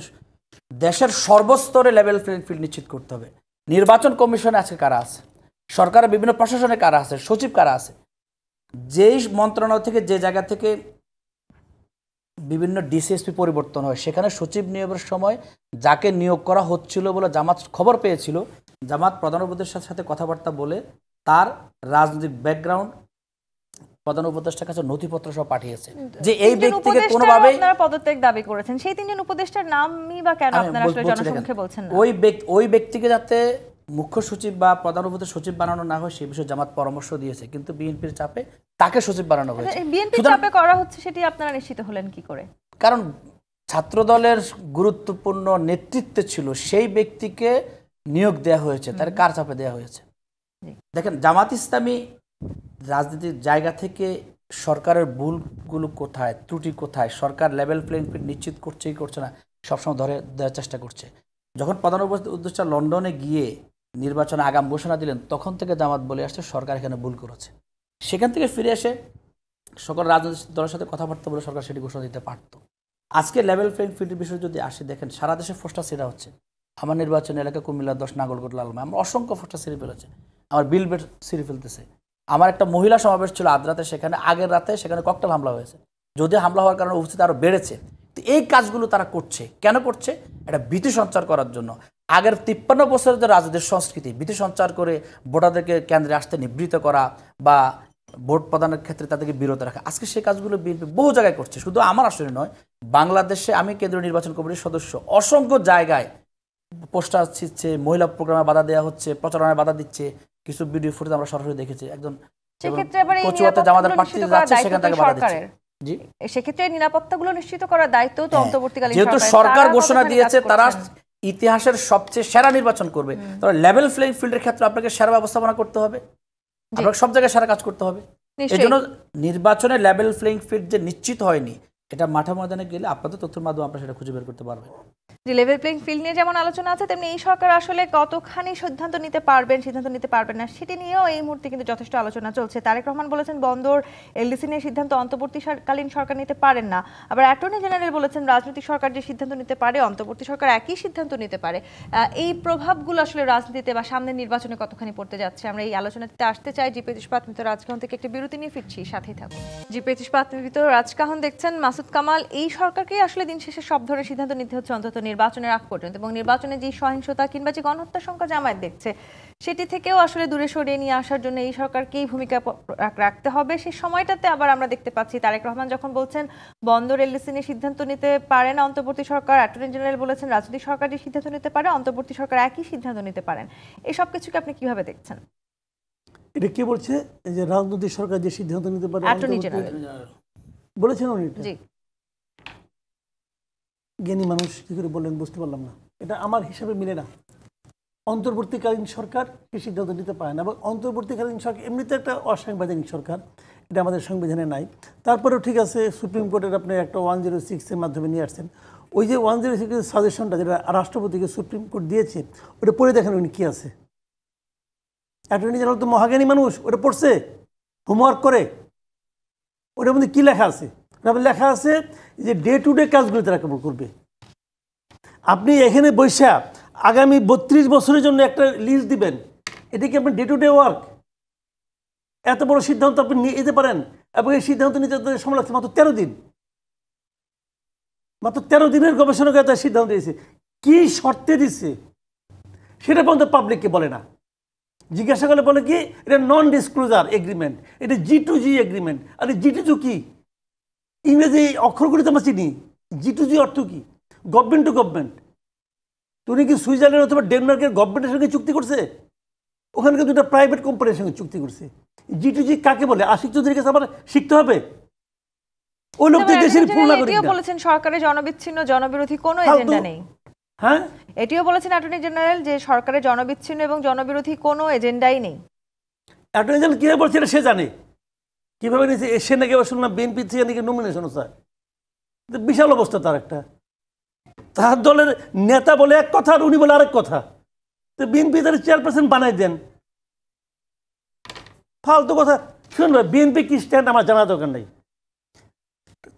দেশের সর্বস্তরে লেভেল প্লেইং ফিল্ড নিশ্চিত করতে হবে। নির্বাচন কমিশনে আজকে কারা আছে, সরকারের বিভিন্ন প্রশাসনে কারা আছে, সচিব কারা আছে, যেই মন্ত্রণালয় থেকে যে জায়গা থেকে বিভিন্ন ডিসিএসপি পরিবর্তন হয় সেখানে সচিব নিয়োগের সময় যাকে নিয়োগ করা হচ্ছিল বলে জামাত খবর পেয়েছিল, জামাত প্রধান উপদেষ্টার সাথে কথাবার্তা বলে তার রাজনৈতিক ব্যাকগ্রাউন্ড প্রধান উপদেষ্টার কাছে নথিপত্র সব পাঠিয়েছে যে এই ব্যক্তিকে কোনোভাবে আপনারা পদত্যাগ দাবি করেছেন, সেই 3 জন উপদেষ্টার নামই বা কেন আপনারা আসলে জনসংখ্যা বলছেন না? ওই ব্যক্তিকে যাতে মুখ্য সচিব বা প্রধান উপদেষ্টা সচিব বানানো না হয় সেই বিষয়ে জামাত পরামর্শ দিয়েছে, কিন্তু বিএনপির চাপে তাকে সচিব বানানো হয়েছে। বিএনপির চাপে করা হচ্ছে, সেটি আপনারা নিশ্চিত হলেন কি করে? কারণ ছাত্রদলের গুরুত্বপূর্ণ নেতৃত্বে ছিল সেই ব্যক্তিকে নিয়োগ দেওয়া হয়েছে, তার কার চাপে দেওয়া হয়েছে? দেখেন জামাত ইসলামী রাজনীতির জায়গা থেকে সরকারের ভুলগুলো কোথায়, ত্রুটি কোথায়, সরকার লেভেল প্লেইং ফিল্ড নিশ্চিত করছে কি করছে না সবসময় ধরে দেওয়ার চেষ্টা করছে। যখন প্রধান উপদেষ্টা লন্ডনে গিয়ে নির্বাচনে আগাম ঘোষণা দিলেন তখন থেকে জামাত বলে আসছে সরকার এখানে ভুল করেছে। সেখান থেকে ফিরে এসে সকল রাজনৈতিক দলের সাথে কথাবার্তা বলে সরকার সেটি ঘোষণা দিতে পারত। আজকে লেভেল প্লেইং ফিল্ডের বিষয় যদি আসে, দেখেন সারা দেশে ফোস্টা সেরা হচ্ছে। আমার নির্বাচন এলাকা কুমিল্লা 10 নাগরকোট লালমা আমরা অসংখ্য ফোস্টা সিঁড়ি ফেলেছে, আমার বিল বেড সিঁড়ি ফেলতেছে। আমার একটা মহিলা সমাবেশ ছিল আদ্রাতে, সেখানে আগের রাতে সেখানে ককটেল হামলা হয়েছে, যদি হামলা হওয়ার কারণে উপস্থিতি আরও বেড়েছে। তো এই কাজগুলো তারা করছে কেন করছে? এটা ভীতি সঞ্চার করার জন্য। আগের 53 বছরের যে রাজনৈতিক সংস্কৃতি, ভীতি সঞ্চার করে ভোটারদেরকে কেন্দ্রে আসতে নিবৃত্ত করা বা ভোট প্রদানের ক্ষেত্রে তাদেরকে বিরত রাখা, আজকে সেই কাজগুলো বিএনপি বহু জায়গায় করছে। শুধু আমার আসলে নয়, বাংলাদেশে আমি কেন্দ্রীয় নির্বাচন কমিটির সদস্য, অসংখ্য জায়গায় পোস্টার ছিচ্ছে, মহিলা প্রোগ্রামে বাধা দেওয়া হচ্ছে, প্রচারণায় বাধা দিচ্ছে। কিছু ভিডিও ফুটেজ আমরা সরাসরি দেখেছি, একজন কচুয়াতে জামাতের প্রার্থী যাচ্ছে সেখান থেকে বাধা দিচ্ছে। জি, সেক্ষেত্রে নিরাপত্তাগুলো নিশ্চিত করার দায়িত্ব তো অন্তর্বর্তীকালীন যেহেতু সরকার ঘোষণা দিয়েছে তারা ইতিহাসের সবচেয়ে সেরা নির্বাচন করবে, তাহলে লেভেল প্লেইং ফিল্ডের ক্ষেত্রে আপনাকে সেরা ব্যবস্থাপনা করতে হবে, আপনাকে সব জায়গায় সেরা কাজ করতে হবে। এই জন্য নির্বাচনে লেভেল প্লেইং ফিল্ড যে নিশ্চিত হয়নি, এটা মাঠে ময়দানে গেলে আপনাদের তথ্যের মাধ্যমে আপনারা সেটা খুঁজে বের করতে পারবেন। যে লেভেল প্লেইং ফিল্ড নিয়ে যেমন আলোচনা আছে, তেমনি এই সরকার আসলে কতখানি সিদ্ধান্ত নিতে পারবেন না সেটি নিয়েও এই মুহূর্তে কিন্তু যথেষ্ট আলোচনা চলছে। তারেক রহমান বলেছেন বন্দর এলডিসি নিয়ে সিদ্ধান্ত অন্তর্বর্তীকালীন সরকার নিতে পারেন না। আবার অ্যাটর্নি জেনারেল বলেছেন রাজনৈতিক সরকার যে সিদ্ধান্ত নিতে পারে, অন্তর্বর্তী সরকার একই সিদ্ধান্ত নিতে পারে। এই প্রভাবগুলো আসলে রাজনীতিতে বা সামনের নির্বাচনে কতখানি পড়তে যাচ্ছে, আমরা এই আলোচনাতে আসতে চাই। জিপি ইস্পাত মিত্র রাজকাহন থেকে একটি বিরতি নিয়ে ফিরছি, সাথেই থাকুন। জিপি ইস্পাত মিত্র রাজকাহন দেখছেন মাসুদ কামাল, এই সরকারকেই আসলে দিন শেষে সব ধরনের সিদ্ধান্ত নিতে হচ্ছে অন্তত নির্বাচনের আগ পর্যন্ত, এবং নির্বাচনে যে সহিংসতা কিংবা যে গণহত্যার সংখ্যা জামায়াত দেখছে সেটি থেকেও আসলে দূরে সরিয়ে নিয়ে আসার জন্য এই সরকারকেই ভূমিকা রাখতে হবে। সেই সময়টাতে আবার আমরা দেখতে পাচ্ছি তারেক রহমান যখন বলছেন বন্দর এলডিসি নিয়ে সিদ্ধান্ত নিতে পারে না অন্তর্বর্তী সরকার, অ্যাটর্নি জেনারেল বলেছেন রাজনৈতিক সরকার যে সিদ্ধান্ত নিতে পারে, অন্তর্বর্তী সরকার একই সিদ্ধান্ত নিতে পারেন। এই সব কিছুকে আপনি কিভাবে দেখছেন? এটা কে বলছে যে রাজনৈতিক সরকার যে সিদ্ধান্ত নিতে পারে? অ্যাটর্নি জেনারেল বলেছেন উনি। জি, জ্ঞানী মানুষ কি করে বললেন বুঝতে পারলাম না, এটা আমার হিসাবে মিলে না। অন্তর্বর্তীকালীন সরকার সে সিদ্ধান্ত নিতে পারে না, এবং অন্তর্বর্তীকালীন সরকার এমনিতে একটা অসাংবিধানিক সরকার, এটা আমাদের সংবিধানে নাই। তারপরেও ঠিক আছে, সুপ্রিম কোর্টের আপনি একটা 106-এর মাধ্যমে নিয়ে আসছেন, ওই যে 106-এর সাজেশনটা যেটা রাষ্ট্রপতিকে সুপ্রিম কোর্ট দিয়েছে ওটা পড়ে দেখেন উনি কী আছে। অ্যাটর্নি জেনারেল তো মহাজ্ঞানী মানুষ, ওটা পড়ছে, হোমওয়ার্ক করে, ওটার মধ্যে কী লেখা আছে? লেখা আছে যে ডে টু ডে কাজগুলো তারা কেবল করবে। আপনি এখানে বৈশা আগামী 32 বছরের জন্য একটা লিস্ট দিবেন, এটা কি আপনার ডে টু ডে ওয়ার্ক? এত বড় সিদ্ধান্ত আপনি নিয়ে যেতে পারেন, এবং এই সিদ্ধান্ত নিতে সময় লাগছে মাত্র 13 দিন। মাত্র 13 দিনের গবেষণা করে তার সিদ্ধান্ত দিয়েছে। কি শর্তে দিচ্ছে সেটা পর্যন্ত পাবলিককে বলে না। জিজ্ঞাসা করলে বলে কি এটা নন ডিসক্লোজার এগ্রিমেন্ট, এটা G2G এগ্রিমেন্ট। আর G2G কি? ইংরেজি অক্ষরগুলি তো আমরা চিনি। G2G অর্থ কি? Government to government. তুমি কি সুইজারল্যান্ড অথবা ডেনমার্কের গভর্নমেন্টের সঙ্গে চুক্তি করছে? ওখানকে দুটো প্রাইভেট কোম্পানির সঙ্গে চুক্তি করছে। G2G কাকে বলে? আশিক চৌধুরীর কাছে আমার শিখতে হবে। ওই লোক তো দেশের ফুল নাগরিক এটিও না। বলেছেন সরকারের জনবিচ্ছিন্ন জনবিরোধী কোনো এজেন্ডা নেই। হ্যাঁ, এটিও বলেছেন অ্যাটর্নি জেনারেল যে সরকারের জনবিচ্ছিন্ন এবং জনবিরোধী কোনো এজেন্ডাই নেই। অ্যাটর্নি জেনারেল কীভাবে বলছে এটা সে জানে, কীভাবে নিয়েছে। সে নাকি আবার শুনলাম বিএনপি থেকে নাকি নমিনেশন চায়। বিশাল অবস্থা তার একটা। তার দলের নেতা বলে এক কথা আর উনি বলে আরেক কথা। তো বিএনপি তার চেয়ারপারসন বানাই দেন, ফালতু কথা। শুনবে বিএনপি কি স্ট্যান্ড আমার জানা দরকার নেই।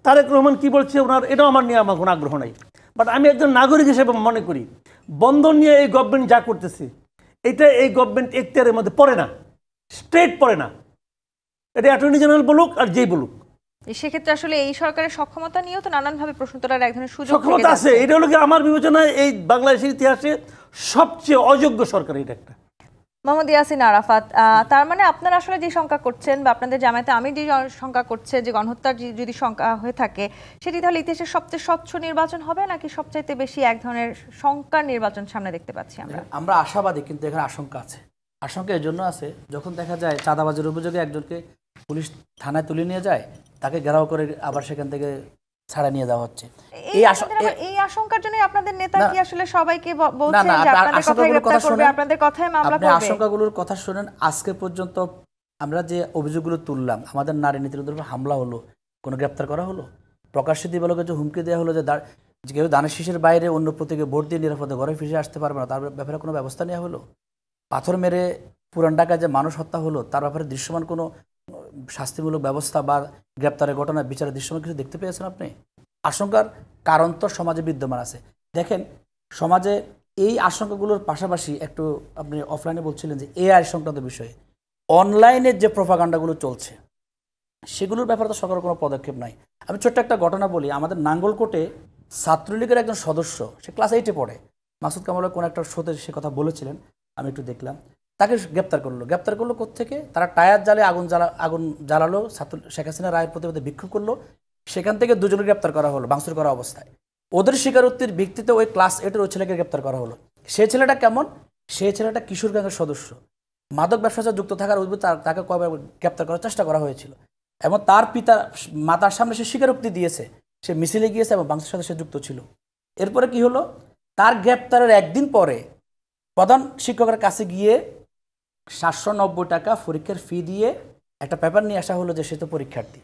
তারেক রহমান কি বলছে ওনার, এটাও আমার নিয়ে আমার কোনো আগ্রহ নাই। বাট আমি একজন নাগরিক হিসেবে মনে করি বন্ধন নিয়ে এই গভর্নমেন্ট যা করতেছে এটা এই গভর্নমেন্ট এখতিয়ারের মধ্যে পড়ে না, স্ট্রেট পড়ে না। এটা অ্যাটর্নি জেনারেল বলুক আর যেই বলুক। সেক্ষেত্রে আসলে এই সরকারের সক্ষমতা নিয়েও তো নানানভাবে প্রশ্ন তোলার এক ধরনের সুযোগ সক্ষমতা আছে। এটা হলো কি আমার বিবেচনায় এই বাংলাদেশের ইতিহাসে সবচেয়ে অযোগ্য সরকার এটা একটা। মোহাম্মদ ইয়াসিন আরাফাত, তার মানে আপনারা আসলে যে শঙ্কা করছেন বা আপনাদের জামায়াতে আমি যে শঙ্কা করছে যে গণহত্যার যদি শঙ্কা হয়ে থাকে সেটি তাহলে ইতিহাসের সবচেয়ে স্বচ্ছ নির্বাচন হবে নাকি সবচাইতে বেশি এক ধরনের শঙ্কার নির্বাচন সামনে দেখতে পাচ্ছি আমরা আশাবাদী, কিন্তু এখানে আশঙ্কা আছে। আশঙ্কা এর জন্য আছে যখন দেখা যায় চাঁদাবাজির অভিযোগে একজনকে পুলিশ থানায় তুলে নিয়ে যায়, তাকে ঘেরাও করে আবার সেখান থেকে ছাড়া নিয়ে যাওয়া হচ্ছে। এই আশঙ্কার জন্য আপনাদের নেতা কি আসলে সবাইকে বলছেন যে আপনাদের কথাই গ্রেফতার করবে, আপনাদের কথাই মামলা করবে? আশঙ্কাগুলোর কথা শুনেন। আজকে পর্যন্ত আমরা যে অভিযোগগুলো তুললাম, আমাদের নারী নেতৃত্বের উপর হামলা হলো, কোনো গ্রেফতার করা হলো? প্রকাশ্যে দিবালোকে যে হুমকি দেওয়া হলো যে কেউ দানের শীষের বাইরে অন্য প্রতীকে ভোট দিয়ে নিরাপদে ঘরে ফিরে আসতে পারবে না, তার ব্যাপারে কোনো ব্যবস্থা নেওয়া হলো? পাথর মেরে পুরান ঢাকায় যে মানুষ হত্যা হলো তার ব্যাপারে দৃশ্যমান কোনো শাস্তিমূলক ব্যবস্থা বা গ্রেপ্তারের ঘটনা বিচারের দৃশ্যমান কিছু দেখতে পেয়েছেন আপনি? আশঙ্কার কারণ তো সমাজে বিদ্যমান আছে। দেখেন সমাজে এই আশঙ্কাগুলোর পাশাপাশি একটু আপনি অফলাইনে বলছিলেন যে এআই সংক্রান্ত বিষয়ে অনলাইনে যে প্রোপাগান্ডাগুলো চলছে সেগুলোর ব্যাপারে তো সরকারের কোনো পদক্ষেপ নাই। আমি ছোট্ট একটা ঘটনা বলি। আমাদের নাঙ্গলকোটে ছাত্রলীগের একজন সদস্য, সে ক্লাস 8-এ পড়ে, মাসুদ কামালের কোনো একটা শোতে সে কথা বলেছিলেন, আমি একটু দেখলাম। তাকে গ্রেপ্তার করলো কোত্থেকে? তারা টায়ার জালে আগুন জ্বালালো, শেখ হাসিনা রায়ের প্রতিবাদে বিক্ষোভ করলো, সেখান থেকে দুজনের গ্রেপ্তার করা হলো ভাঙচুর করা অবস্থায়। ওদের স্বীকারোক্তির ভিত্তিতে ওই ক্লাস 8-এর ওই ছেলেকে গ্রেপ্তার করা হলো। সেই ছেলেটা কেমন? সেই ছেলেটা কিশোর গ্যাংয়ের সদস্য, মাদক ব্যবসার সাথে যুক্ত থাকার অভিযোগে তাকে কবে গ্রেপ্তার করার চেষ্টা করা হয়েছিল এবং তার মাতার সামনে সে স্বীকারোক্তি দিয়েছে, সে মিছিলে গিয়েছে এবং ভাঙচুরের সাথে সে যুক্ত ছিল। এরপরে কি হলো? তার গ্রেপ্তারের একদিন পরে প্রধান শিক্ষকের কাছে গিয়ে 790 টাকা পরীক্ষার ফি দিয়ে একটা পেপার নিয়ে আসা হলো যে সে তো পরীক্ষার্থী,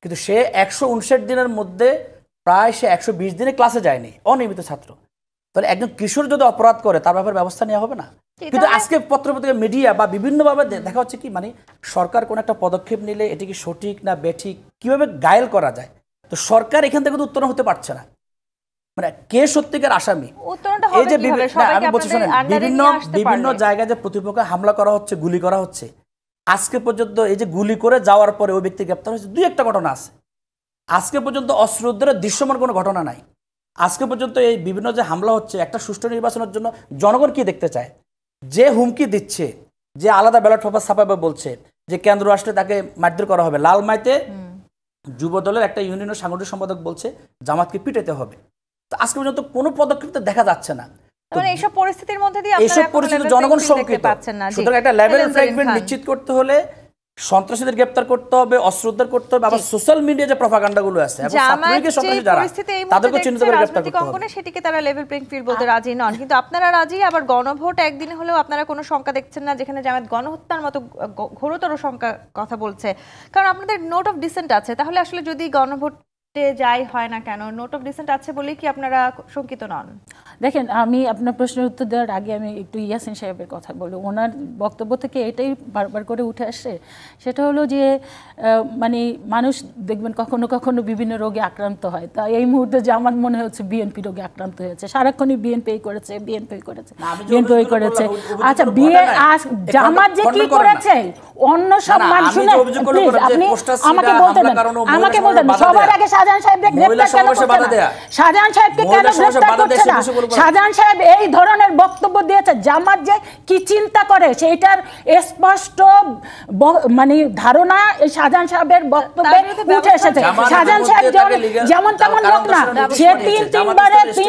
কিন্তু সে 159 দিনের মধ্যে প্রায় সে 120 দিনে ক্লাসে যায়নি, অনিয়মিত ছাত্র। তাহলে একজন কিশোর যদি অপরাধ করে তার ব্যাপারে ব্যবস্থা নেওয়া হবে না? কিন্তু আজকে পত্রপত্রিকা মিডিয়া বা বিভিন্নভাবে দেখা হচ্ছে কি মানে সরকার কোন একটা পদক্ষেপ নিলে এটি কি সঠিক না বেঠিক কিভাবে গায়েল করা যায়, তো সরকার এখান থেকে তো উত্তরণ হতে পারছে না। মানে কে সত্যিকার আসামি? এই যে আমি বলছি শোনেন, বিভিন্ন জায়গায় যে প্রতিপক্ষ হামলা করা হচ্ছে, গুলি করা হচ্ছে, আজকে পর্যন্ত এই যে গুলি করে যাওয়ার পরে ওই ব্যক্তি গ্রেপ্তার হয়েছে 2-1টা ঘটনা আছে। আজকে পর্যন্ত অস্ত্র উদ্ধারের দৃশ্যমান কোনো ঘটনা নাই। আজকে পর্যন্ত এই বিভিন্ন যে হামলা হচ্ছে, একটা সুষ্ঠু নির্বাচনের জন্য জনগণ কি দেখতে চায়? যে হুমকি দিচ্ছে, যে আলাদা ব্যালট পেপার ছাপাবে বলছে, যে কেন্দ্র আসলে তাকে মারধর করা হবে, লালমাইতে যুব দলের একটা ইউনিয়নের সাংগঠনিক সম্পাদক বলছে জামাতকে পিটাতে হবে। তো আজকে পর্যন্ত কোনো পদক্ষেপ তো দেখা যাচ্ছে না। এইসব পরিস্থিতির মধ্যে দিয়ে এইসব পরিস্থিতি জনগণ শঙ্কিত। সুতরাং একটা লেভেল প্লেইং নিশ্চিত করতে হলে সন্ত্রাসীদের গ্রেপ্তার করতে হবে, অস্ত্র উদ্ধার করতে হবে, আবার সোশ্যাল মিডিয়া যে প্রপাগান্ডাগুলো আছে এবং ছাত্রলীগের সন্ত্রাসী যারা তাদেরকে চিহ্নিত করে গ্রেপ্তার করতে হবে। সেটিকে তারা লেভেল প্লেইং ফিল্ড বলতে রাজি নন, কিন্তু আপনারা রাজি। আবার গণভোট একদিনে হলেও আপনারা কোনো শঙ্কা দেখছেন না, যেখানে জামায়াত গণহত্যার মতো ঘোরতর শঙ্কা কথা বলছে। কারণ আপনাদের নোট অফ ডিসেন্ট আছে, তাহলে আসলে যদি গণভোটে যাই হয় না কেন, নোট অফ ডিসেন্ট আছে বলেই কি আপনারা শঙ্কিত নন? দেখেন, আমি আপনার প্রশ্নের উত্তর দেওয়ার আগে আমি একটু ইয়াসিন সাহেবের কথা বলি। ওনার বক্তব্য থেকে এটাই বারবার করে উঠে আসে, সেটা হলো যে মানে মানুষ দেখবেন কখনো কখনো বিভিন্ন রোগে আক্রান্ত হয়। তা এই মুহূর্তে যে আমার মনে হচ্ছে বিএনপি রোগে আক্রান্ত হয়েছে, সারাক্ষণই বিএনপি করেছে। আচ্ছা, জামাত যে কি করেছে অন্য সব মানুষ, আপনি আমাকে বলতেন সবার আগে শাহজাহান সাহেবকে গ্রেফতার কেন করছে না? শাহজাহান সাহেবকে কেন গ্রেফতার করছে না? শাহজাহান সাহেব এই ধরনের বক্তব্য দিয়েছে, জামাত যে কি চিন্তা করে সেইটার স্পষ্ট মানে ধারণা শাহজাহান সাহেবের বক্তব্যে উঠে এসেছে। শাহজাহান সাহেব যেমন তেমন লোক না, সে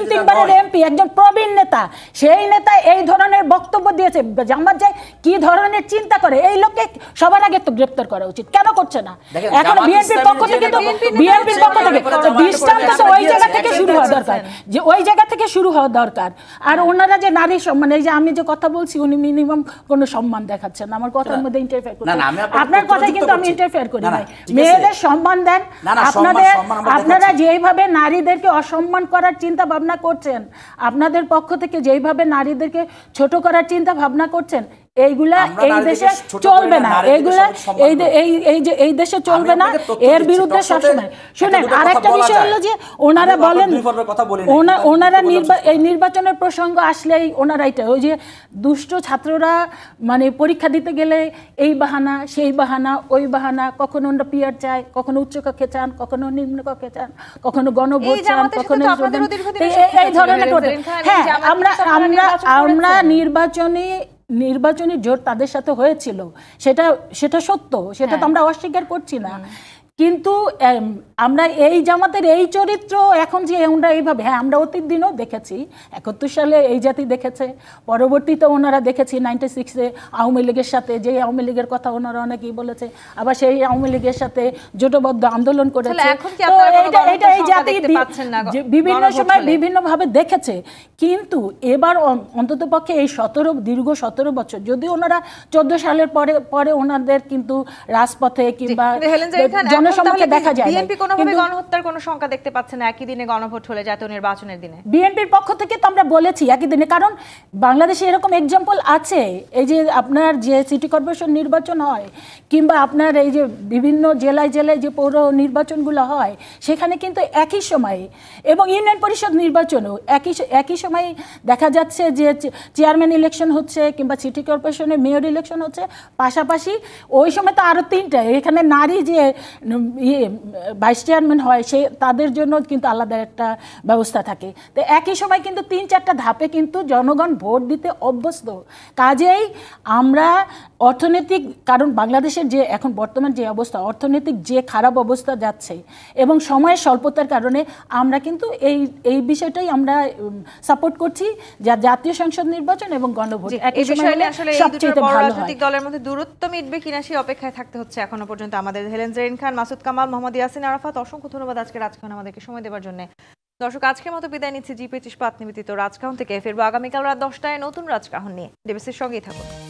তিনবারের এমপি, একজন প্রবীণ নেতা। সেই নেতা এই ধরনের বক্তব্য দিয়েছে, জামাত যে কি ধরনের চিন্তা করে এই লোককে সবার আগে তো গ্রেফতার করা উচিত, কেন করছে না? এখন বিএনপির পক্ষ থেকে তো বিএনপির পক্ষ থেকে দৃষ্টান্ত তো ওই জায়গা থেকে শুরু হওয়া দরকার, যে ওই জায়গা থেকে শুরু হওয়া দরকার। আর ওনারা যে নারী সম্মান, এই যে আমি যে কথা বলছি উনি মিনিমাম কোনো সম্মান দেখাচ্ছেন, আমার কথার মধ্যে ইন্টারফেয়ার করছেন। আপনার কথাই কিন্তু আমি ইন্টারফেয়ার করি নাই। মেয়েদের সম্মান দেন, আপনারা যেইভাবে নারীদেরকে অসম্মান করার চিন্তা ভাবনা করছেন, আপনাদের পক্ষ থেকে যেইভাবে নারীদেরকে ছোট করার চিন্তা ভাবনা করছেন, এইগুলা এই দেশে চলবে না, এইগুলা এই দেশে চলবে না। এর বিরুদ্ধে সবসময় শুনেন। আরেকটা বিষয় হলো যে ওনারা বলেন, ওনারা এই নির্বাচনের প্রসঙ্গ আসলেই ওনারা এটা ওই যে দুষ্ট ছাত্ররা মানে পরীক্ষা দিতে গেলে এই বাহানা সেই বাহানা ওই বাহানা, কখনো ওনারা পিয়ার চায়, কখনো উচ্চকক্ষে চান, কখনো নিম্নকক্ষে চান, কখনো গণভোট চান, কখনো এই ধরনের। হ্যাঁ, আমরা নির্বাচনী জোট তাদের সাথে হয়েছিল, সেটা সত্য, সেটা তো আমরা অস্বীকার করছি না। কিন্তু আমরা এই জামাতের এই চরিত্র এখন যে আমরা এইভাবে, হ্যাঁ আমরা অতীত দিনেও দেখেছি, 71 সালে এই জাতি দেখেছে, পরবর্তীতে ওনারা দেখেছি 96-এ আওয়ামী লীগের সাথে, যে আওয়ামী লীগের কথা ওনারা অনেকেই বলেছে, আবার সেই আওয়ামী লীগের সাথে জোটবদ্ধ আন্দোলন করেছে। তো এটা এই জাতি বিভিন্ন সময় বিভিন্নভাবে দেখেছে। কিন্তু এবার অন্তত পক্ষে এই দীর্ঘ 17 বছর, যদি ওনারা 14 সালের পরে ওনাদের কিন্তু রাজপথে কিংবা জনসম্মুখে দেখা যায়, বিএনপি কোনোভাবে গণহত্যার কোনো সংখ্যা দেখতে পাচ্ছে না একই দিনে গণভোট হলে জাতীয় নির্বাচনের দিনে। বিএনপির পক্ষ থেকে তো আমরা বলেছি একই দিনে, কারণ বাংলাদেশে এরকম এক্সাম্পল আছে। এই যে আপনার যে সিটি কর্পোরেশন নির্বাচন হয় কিংবা আপনার এই যে বিভিন্ন জেলায় যে পৌর নির্বাচনগুলো হয়, সেখানে কিন্তু একই সময়ে, এবং ইউনিয়ন পরিষদ নির্বাচনও একই সময়ে দেখা যাচ্ছে যে চেয়ারম্যান ইলেকশন হচ্ছে কিংবা সিটি কর্পোরেশনের মেয়র ইলেকশন হচ্ছে, পাশাপাশি ওই সময় তো আরও 3টা, এখানে নারী যে ভাইস চেয়ারম্যান হয় তাদের জন্য কিন্তু আলাদা একটা ব্যবস্থা থাকে। তো একই সময় কিন্তু 3-4টা ধাপে কিন্তু জনগণ ভোট দিতে অভ্যস্ত। কাজেই আমরা অর্থনৈতিক, কারণ বাংলাদেশের যে এখন বর্তমান যে অবস্থা, অর্থনৈতিক যে খারাপ অবস্থা যাচ্ছে এবং সময়ের স্বল্পতার কারণে আমরা কিন্তু এই বিষয়টাই আমরা সাপোর্ট করছি, যা জাতীয় সংসদ নির্বাচন এবং গণভোট একই সময় সবচেয়ে ভালো হয়। রাজনৈতিক দলের মধ্যে দূরত্ব মিটবে কিনা সেই অপেক্ষায় থাকতে হচ্ছে এখনো পর্যন্ত আমাদের। হেলেন জেরিন খান, মাসুদ কামাল, মোহাম্মদ ইয়াসিন আরাফাত, অসংখ্য ধন্যবাদ আজকে রাজকাহন আমাদেরকে সময় দেওয়ার জন্য। দর্শক, আজকের মতো বিদায় নিচ্ছি জি25 নিবেদিত রাজকাহন থেকে। ফিরবো আগামীকাল রাত 10টায় নতুন রাজকাহন নিয়ে। ডিবিসির সঙ্গেই থাকুন।